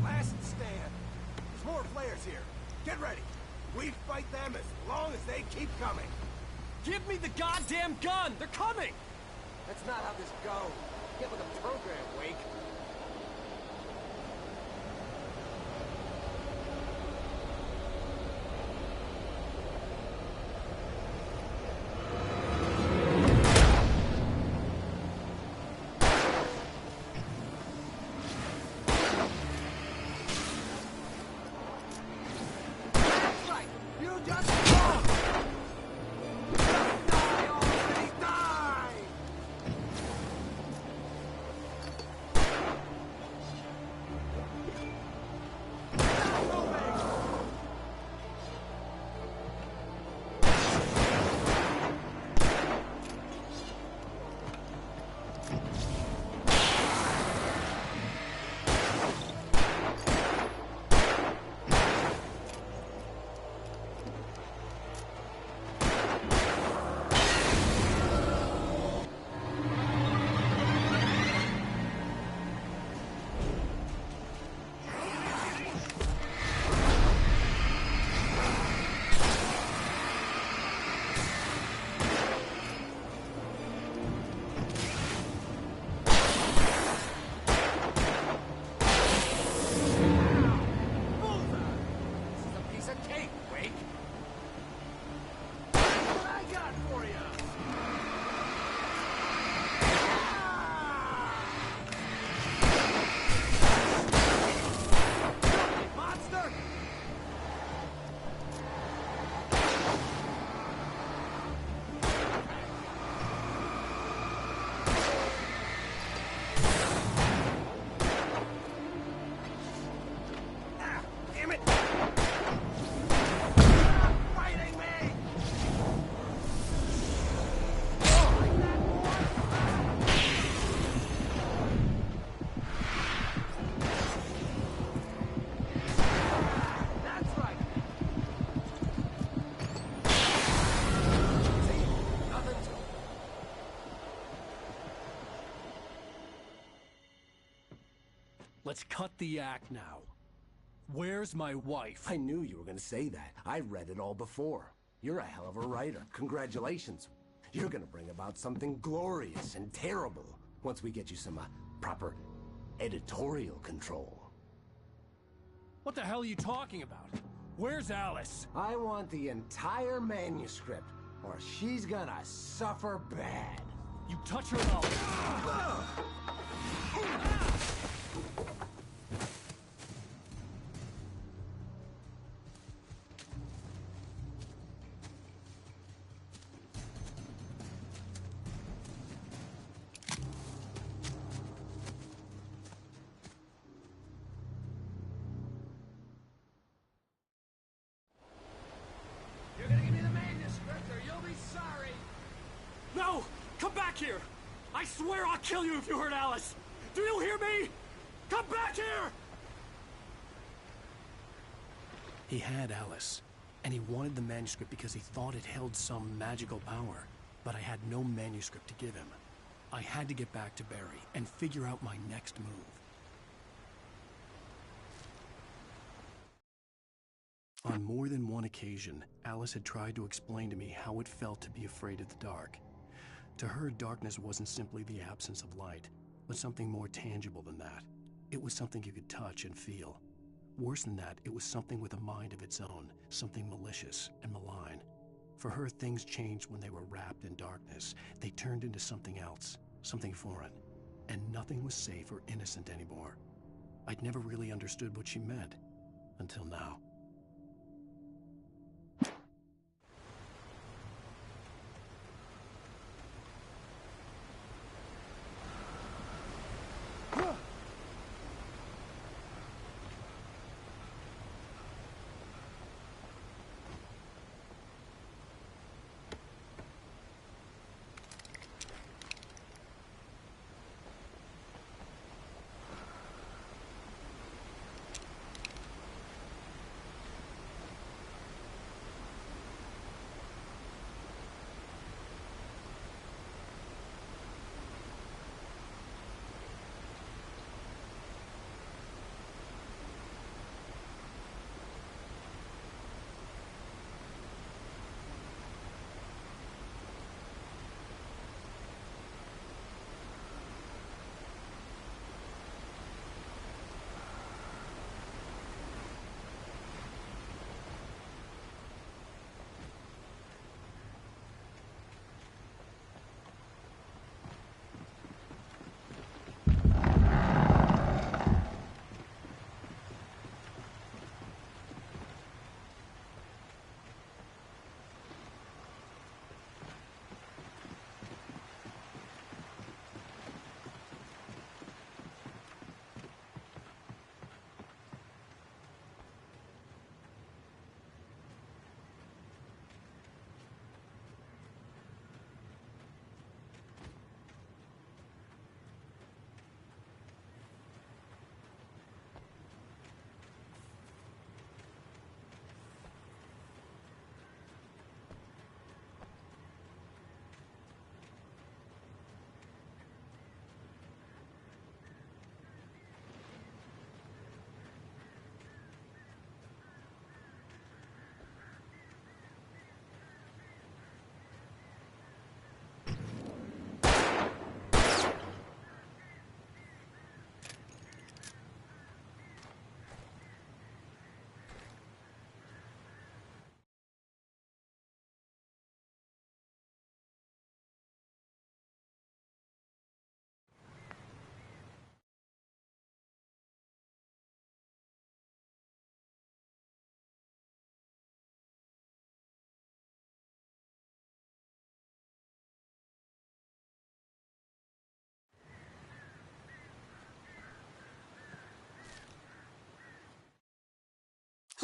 Last stand. There's more flares here. Get ready. We fight them as long as they keep coming. Give me the goddamn gun! They're coming! That's not how this goes. Get with the program, Wake. Let's cut the act now. Where's my wife? I knew you were gonna say that. I read it all before. You're a hell of a writer. Congratulations. You're gonna bring about something glorious and terrible once we get you some proper editorial control. What the hell are you talking about? Where's Alice? I want the entire manuscript, or she's gonna suffer bad. You touch her and I'll... You're gonna give me the manuscript or you'll be sorry. No! Come back here! I swear I'll kill you if you hurt Alice! Do you hear me? Come back here! He had Alice, and he wanted the manuscript because he thought it held some magical power. But I had no manuscript to give him. I had to get back to Barry and figure out my next move. On more than one occasion, Alice had tried to explain to me how it felt to be afraid of the dark. To her, darkness wasn't simply the absence of light, but something more tangible than that. It was something you could touch and feel. Worse than that, it was something with a mind of its own, something malicious and malign. For her, things changed when they were wrapped in darkness. They turned into something else, something foreign, and nothing was safe or innocent anymore. I'd never really understood what she meant, until now.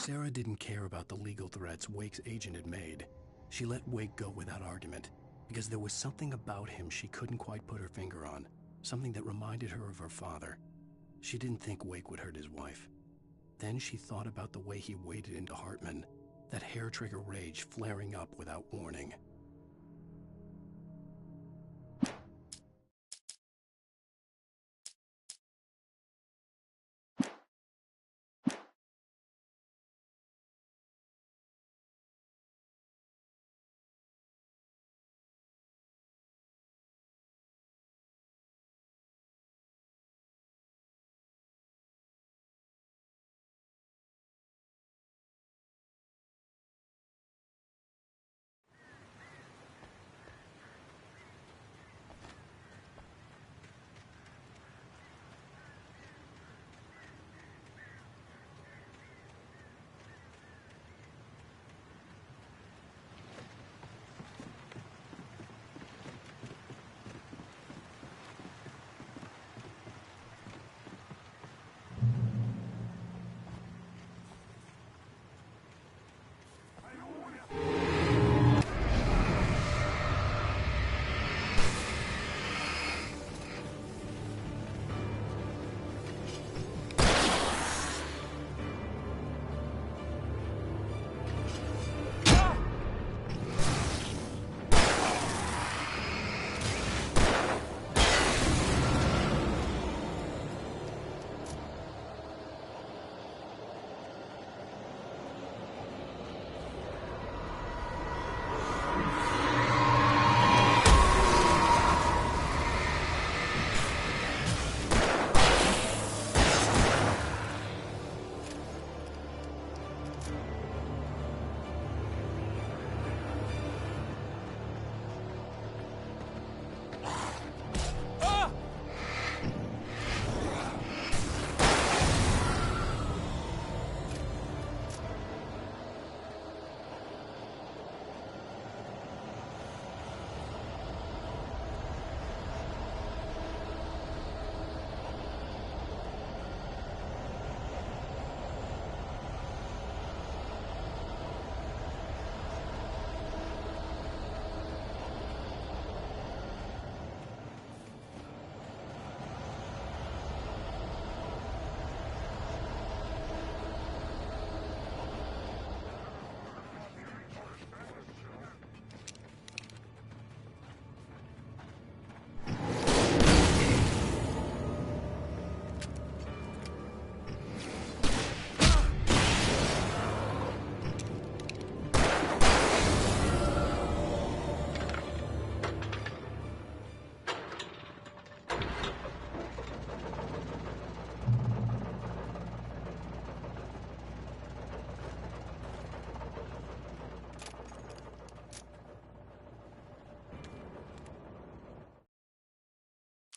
Sarah didn't care about the legal threats Wake's agent had made. She let Wake go without argument, because there was something about him she couldn't quite put her finger on, something that reminded her of her father. She didn't think Wake would hurt his wife. Then she thought about the way he waded into Hartman, that hair-trigger rage flaring up without warning.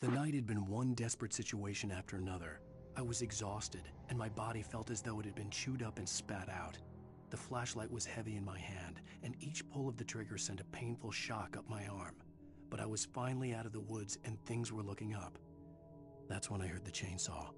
The night had been one desperate situation after another. I was exhausted, and my body felt as though it had been chewed up and spat out. The flashlight was heavy in my hand, and each pull of the trigger sent a painful shock up my arm. But I was finally out of the woods, and things were looking up. That's when I heard the chainsaw.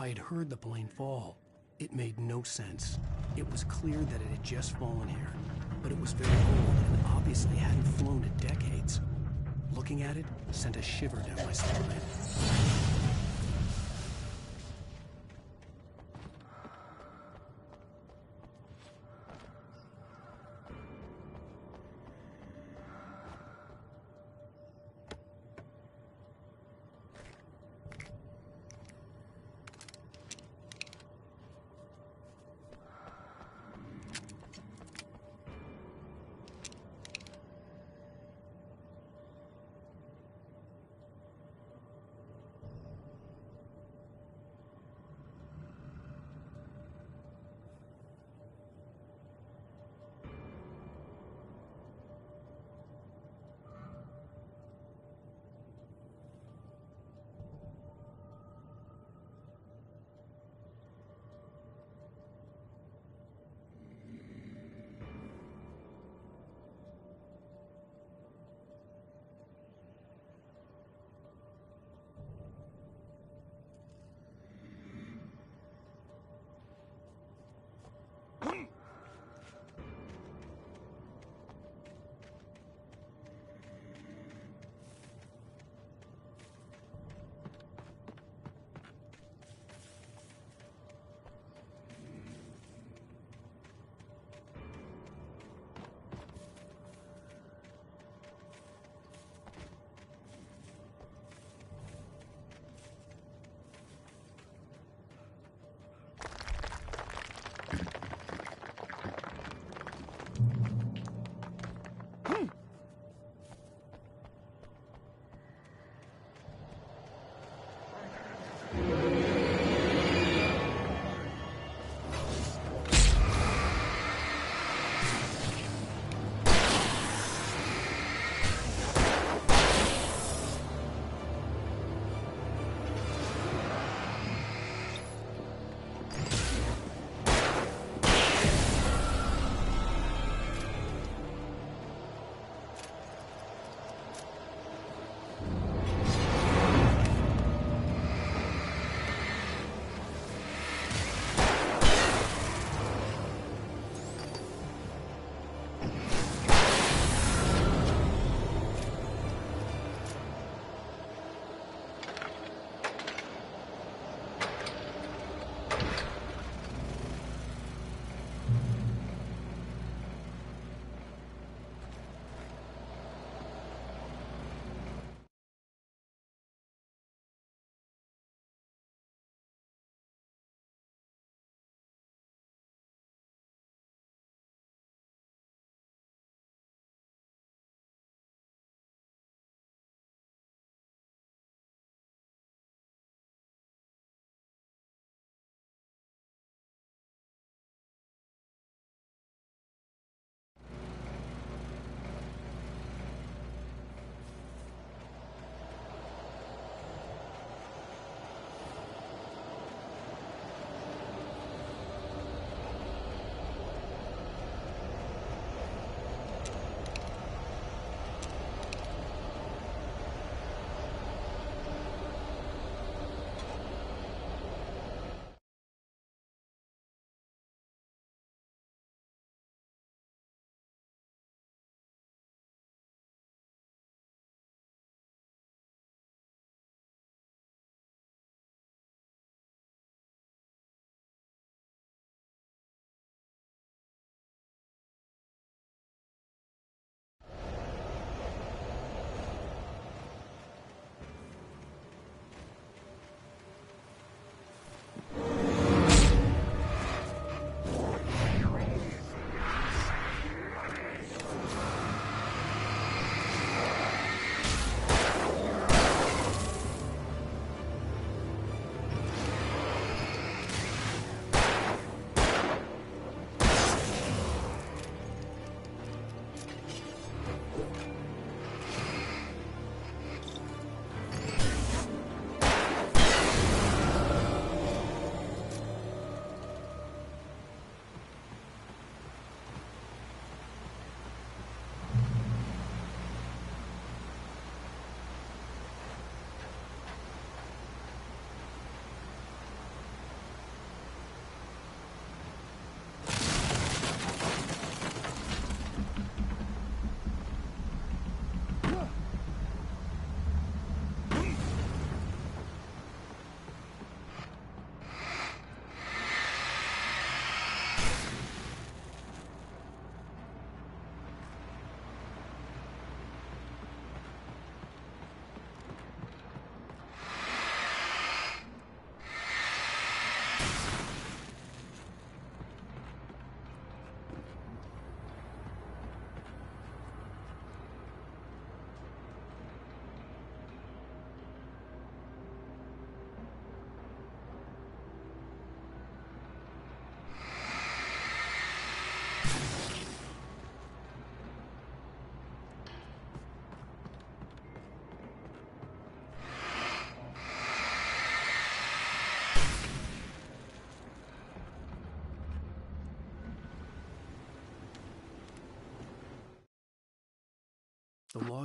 I had heard the plane fall. It made no sense. It was clear that it had just fallen here, but it was very old and obviously hadn't flown in decades. Looking at it sent a shiver down my spine.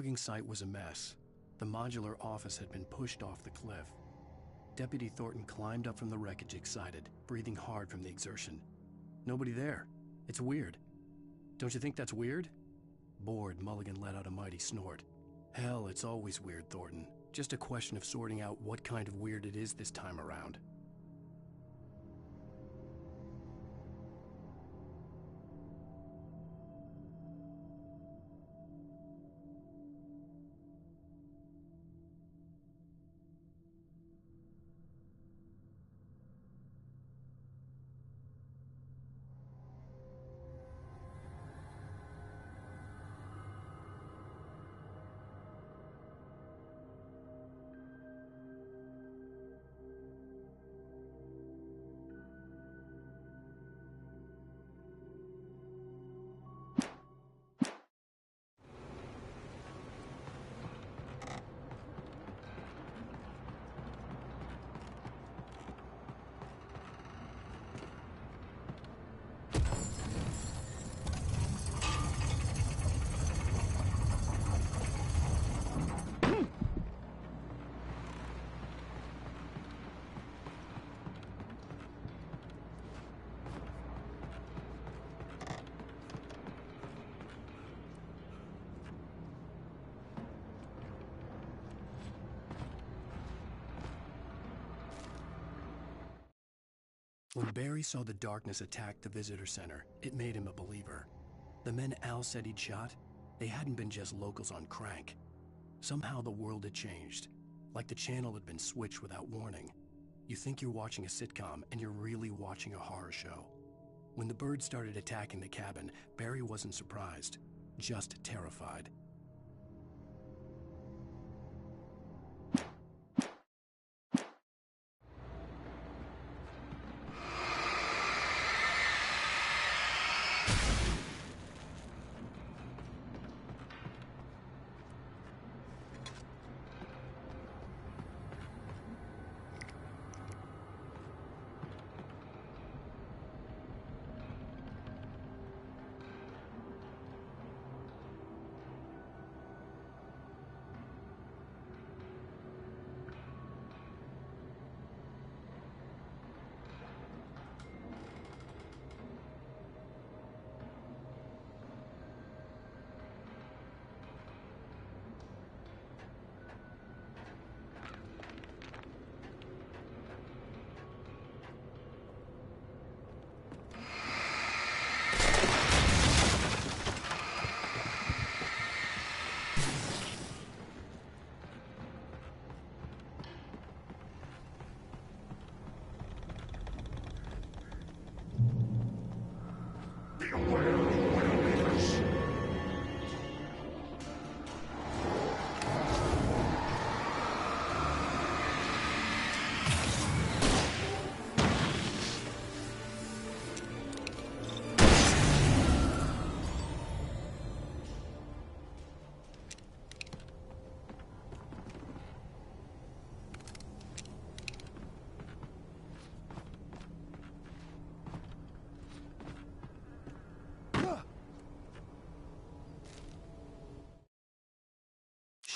logging site was a mess. The modular office had been pushed off the cliff. Deputy Thornton climbed up from the wreckage excited, breathing hard from the exertion. Nobody there. It's weird. Don't you think that's weird? Bored, Mulligan let out a mighty snort. Hell, it's always weird, Thornton. Just a question of sorting out what kind of weird it is this time around. When Barry saw the darkness attack the visitor center, it made him a believer. The men Al said he'd shot, they hadn't been just locals on crank. Somehow the world had changed, like the channel had been switched without warning. You think you're watching a sitcom, and you're really watching a horror show. When the birds started attacking the cabin, Barry wasn't surprised, just terrified.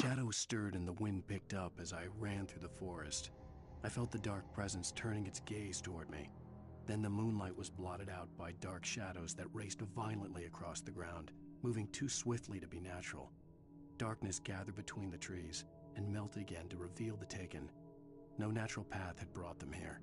Shadows stirred and the wind picked up as I ran through the forest. I felt the dark presence turning its gaze toward me. Then the moonlight was blotted out by dark shadows that raced violently across the ground, moving too swiftly to be natural. Darkness gathered between the trees and melted again to reveal the Taken. No natural path had brought them here.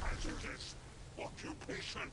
Hazardous occupation.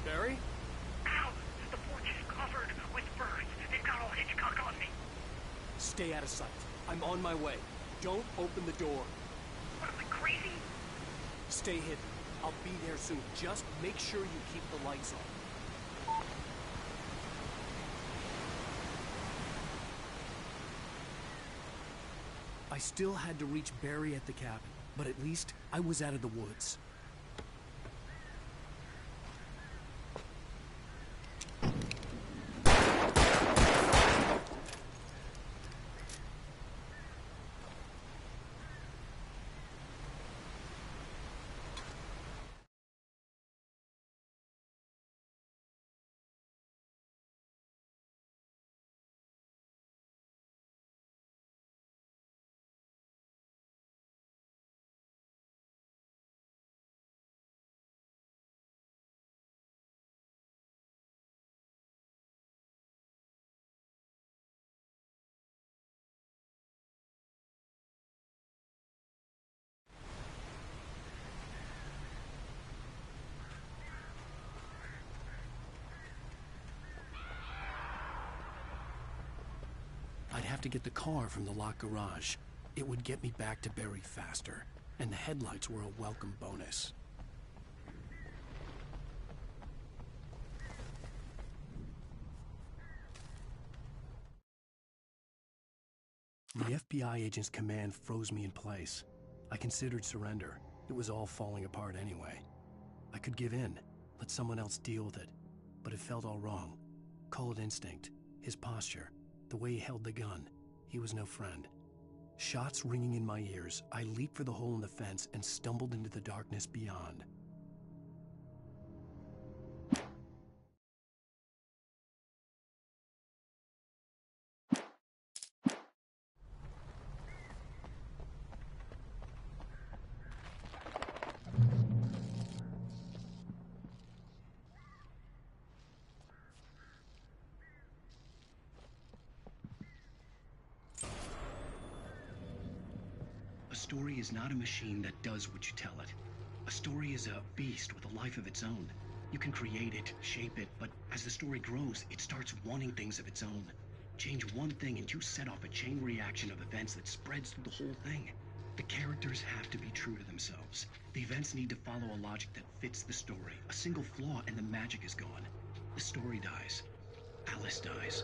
Barry? Ow! The porch is covered with birds. They've got all Hitchcock on me. Stay out of sight. I'm on my way. Don't open the door. What am I, crazy? Stay hidden. I'll be there soon. Just make sure you keep the lights on. I still had to reach Barry at the cabin, but at least I was out of the woods. I'd have to get the car from the locked garage. It would get me back to Barry faster, and the headlights were a welcome bonus. The FBI agent's command froze me in place. I considered surrender. It was all falling apart anyway. I could give in, let someone else deal with it, but it felt all wrong. Call it instinct, his posture, the way he held the gun. He was no friend. Shots ringing in my ears, I leaped for the hole in the fence and stumbled into the darkness beyond. A story is not a machine that does what you tell it. A story is a beast with a life of its own. You can create it, shape it, but as the story grows, it starts wanting things of its own. Change one thing and you set off a chain reaction of events that spreads through the whole thing. The characters have to be true to themselves. The events need to follow a logic that fits the story. A single flaw and the magic is gone. The story dies. Alice dies.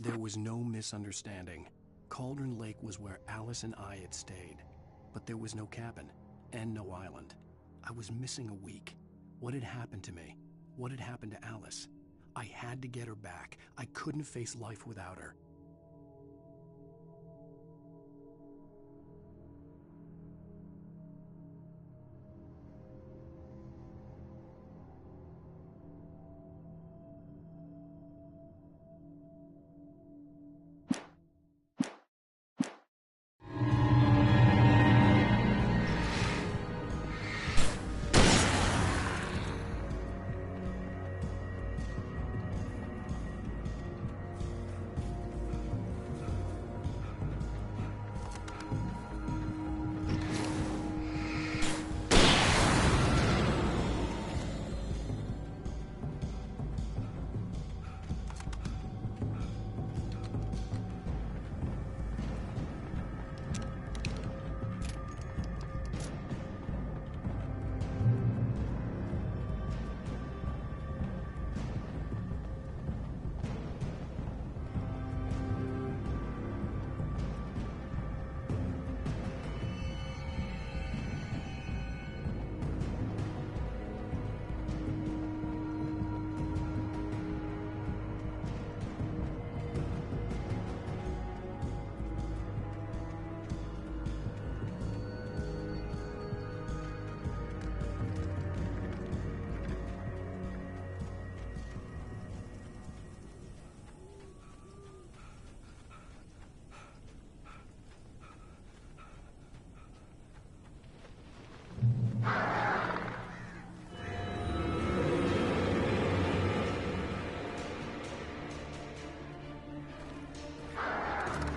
There was no misunderstanding. Cauldron Lake was where Alice and I had stayed, but there was no cabin and no island. I was missing a week. What had happened to me? What had happened to Alice? I had to get her back. I couldn't face life without her.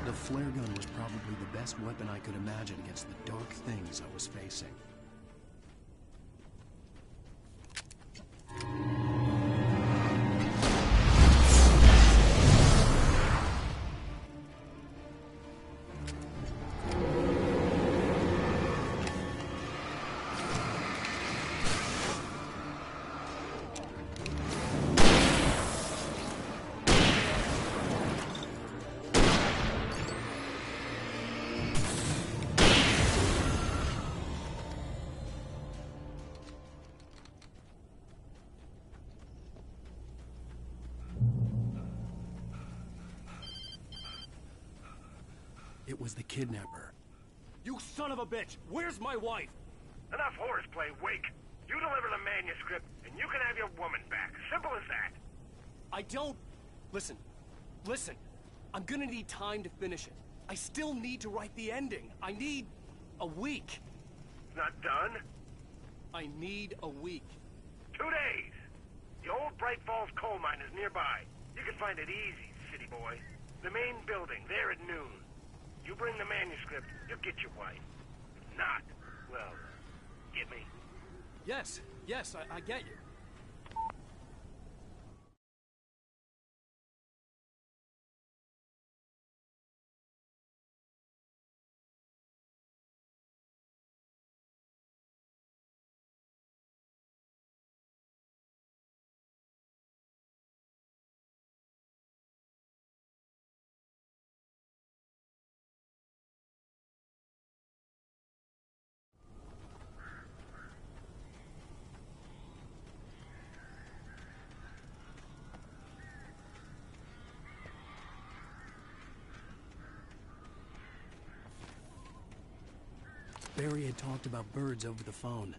The flare gun was probably the best weapon I could imagine against the dark things I was facing. It was the kidnapper. You son of a bitch! Where's my wife? Enough horseplay, Wake. You deliver the manuscript, and you can have your woman back. Simple as that. I don't... Listen. I'm gonna need time to finish it. I still need to write the ending. I need a week. Not done? I need a week. 2 days. The old Bright Falls coal mine is nearby. You can find it easy, city boy. The main building, there at noon. You bring the manuscript, you'll get your wife. If not, well, get me? Yes, I get you. Barry had talked about birds over the phone.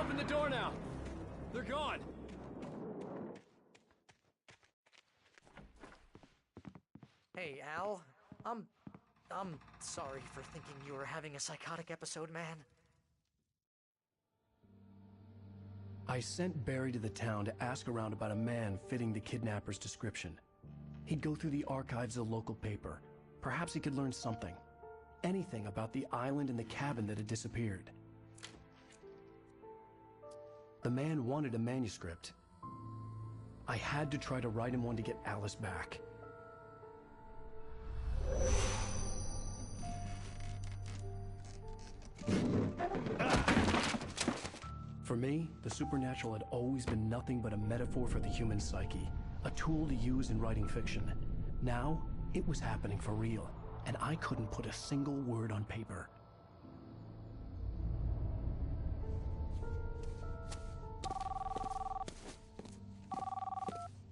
Open the door now. They're gone. Hey, Al. I'm sorry for thinking you were having a psychotic episode, man. I sent Barry to the town to ask around about a man fitting the kidnapper's description. He'd go through the archives of the local paper. Perhaps he could learn something. Anything about the island and the cabin that had disappeared. The man wanted a manuscript. I had to try to write him one to get Alice back. For me, the supernatural had always been nothing but a metaphor for the human psyche, a tool to use in writing fiction. Now, it was happening for real, and I couldn't put a single word on paper.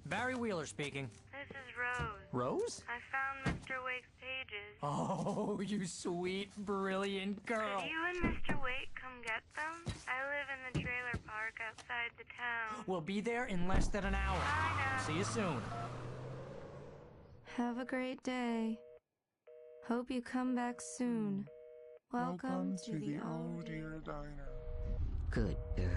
Barry Wheeler speaking. This is Rose. Rose? I found Mr. Wake's pages. Oh, you sweet, brilliant girl. Could you and Mr. Wake come get them? I live in the trailer park outside the town. We'll be there in less than an hour. Bye now. See you soon. Have a great day. Hope you come back soon. Welcome to the Oh Dear Diner. Good girl.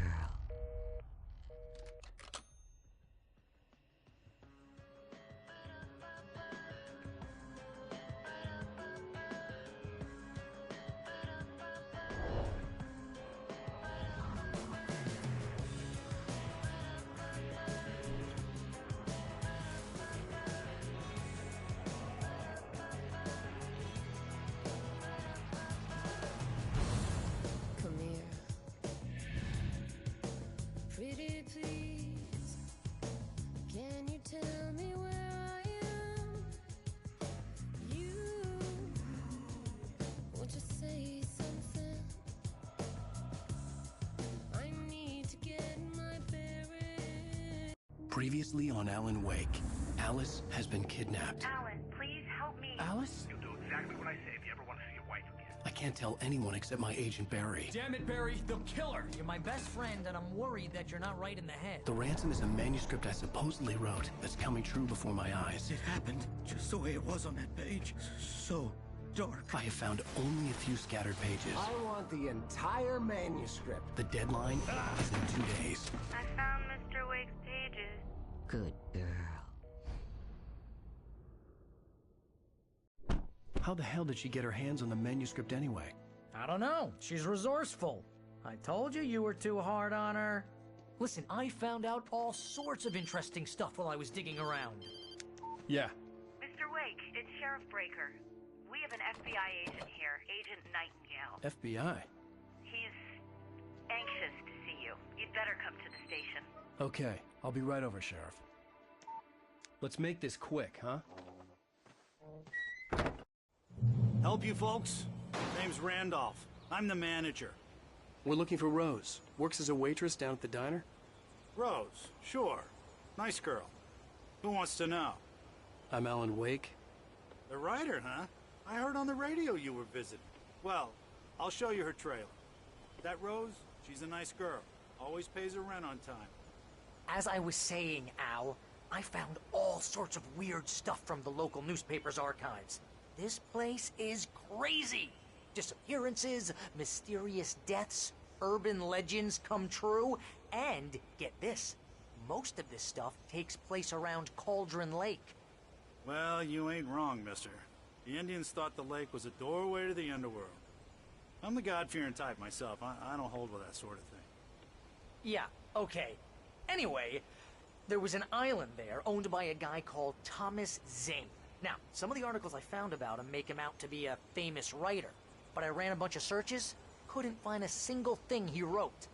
Come here. Pretty please, can you tell me where I am? You, won't you say something? I need to get my bearings. Previously on Alan Wake, Alice has been kidnapped. Alan, please help me. Alice? You'll do exactly what I say if you ever want to see your wife again. I can't tell anyone except my agent Barry. Damn it, Barry, they'll kill her. You're my best friend, and I'm worried that you're not right in the head. The ransom is a manuscript I supposedly wrote that's coming true before my eyes. It happened just the way it was on that page. So dark. I have found only a few scattered pages. I want the entire manuscript. The deadline is in 2 days. I found Mr. Wake's pages. Good girl. How the hell did she get her hands on the manuscript anyway? I don't know. She's resourceful. I told you you were too hard on her. Listen, I found out all sorts of interesting stuff while I was digging around. Yeah. Mr. Wake, it's Sheriff Breaker. We have an FBI agent here, Agent Nightingale. FBI? He's anxious to see you. You'd better come to the station. Okay, I'll be right over, Sheriff. Let's make this quick, huh? Help you folks? Name's Randolph. I'm the manager. We're looking for Rose. Works as a waitress down at the diner? Rose, sure. Nice girl. Who wants to know? I'm Alan Wake. The writer, huh? I heard on the radio you were visiting. Well, I'll show you her trailer. That Rose, she's a nice girl. Always pays her rent on time. As I was saying, Al, I found all sorts of weird stuff from the local newspaper's archives. This place is crazy. Disappearances, mysterious deaths, urban legends come true, and, get this, most of this stuff takes place around Cauldron Lake. Well, you ain't wrong, mister. The Indians thought the lake was a doorway to the underworld. I'm the God-fearing type myself. I don't hold with that sort of thing. Yeah, okay. Anyway, there was an island there owned by a guy called Thomas Zane. Now, some of the articles I found about him make him out to be a famous writer, but I ran a bunch of searches, couldn't find a single thing he wrote.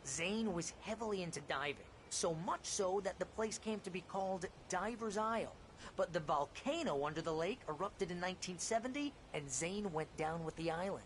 Zane was heavily into diving, so much so that the place came to be called Diver's Isle. But the volcano under the lake erupted in 1970, and Zane went down with the island.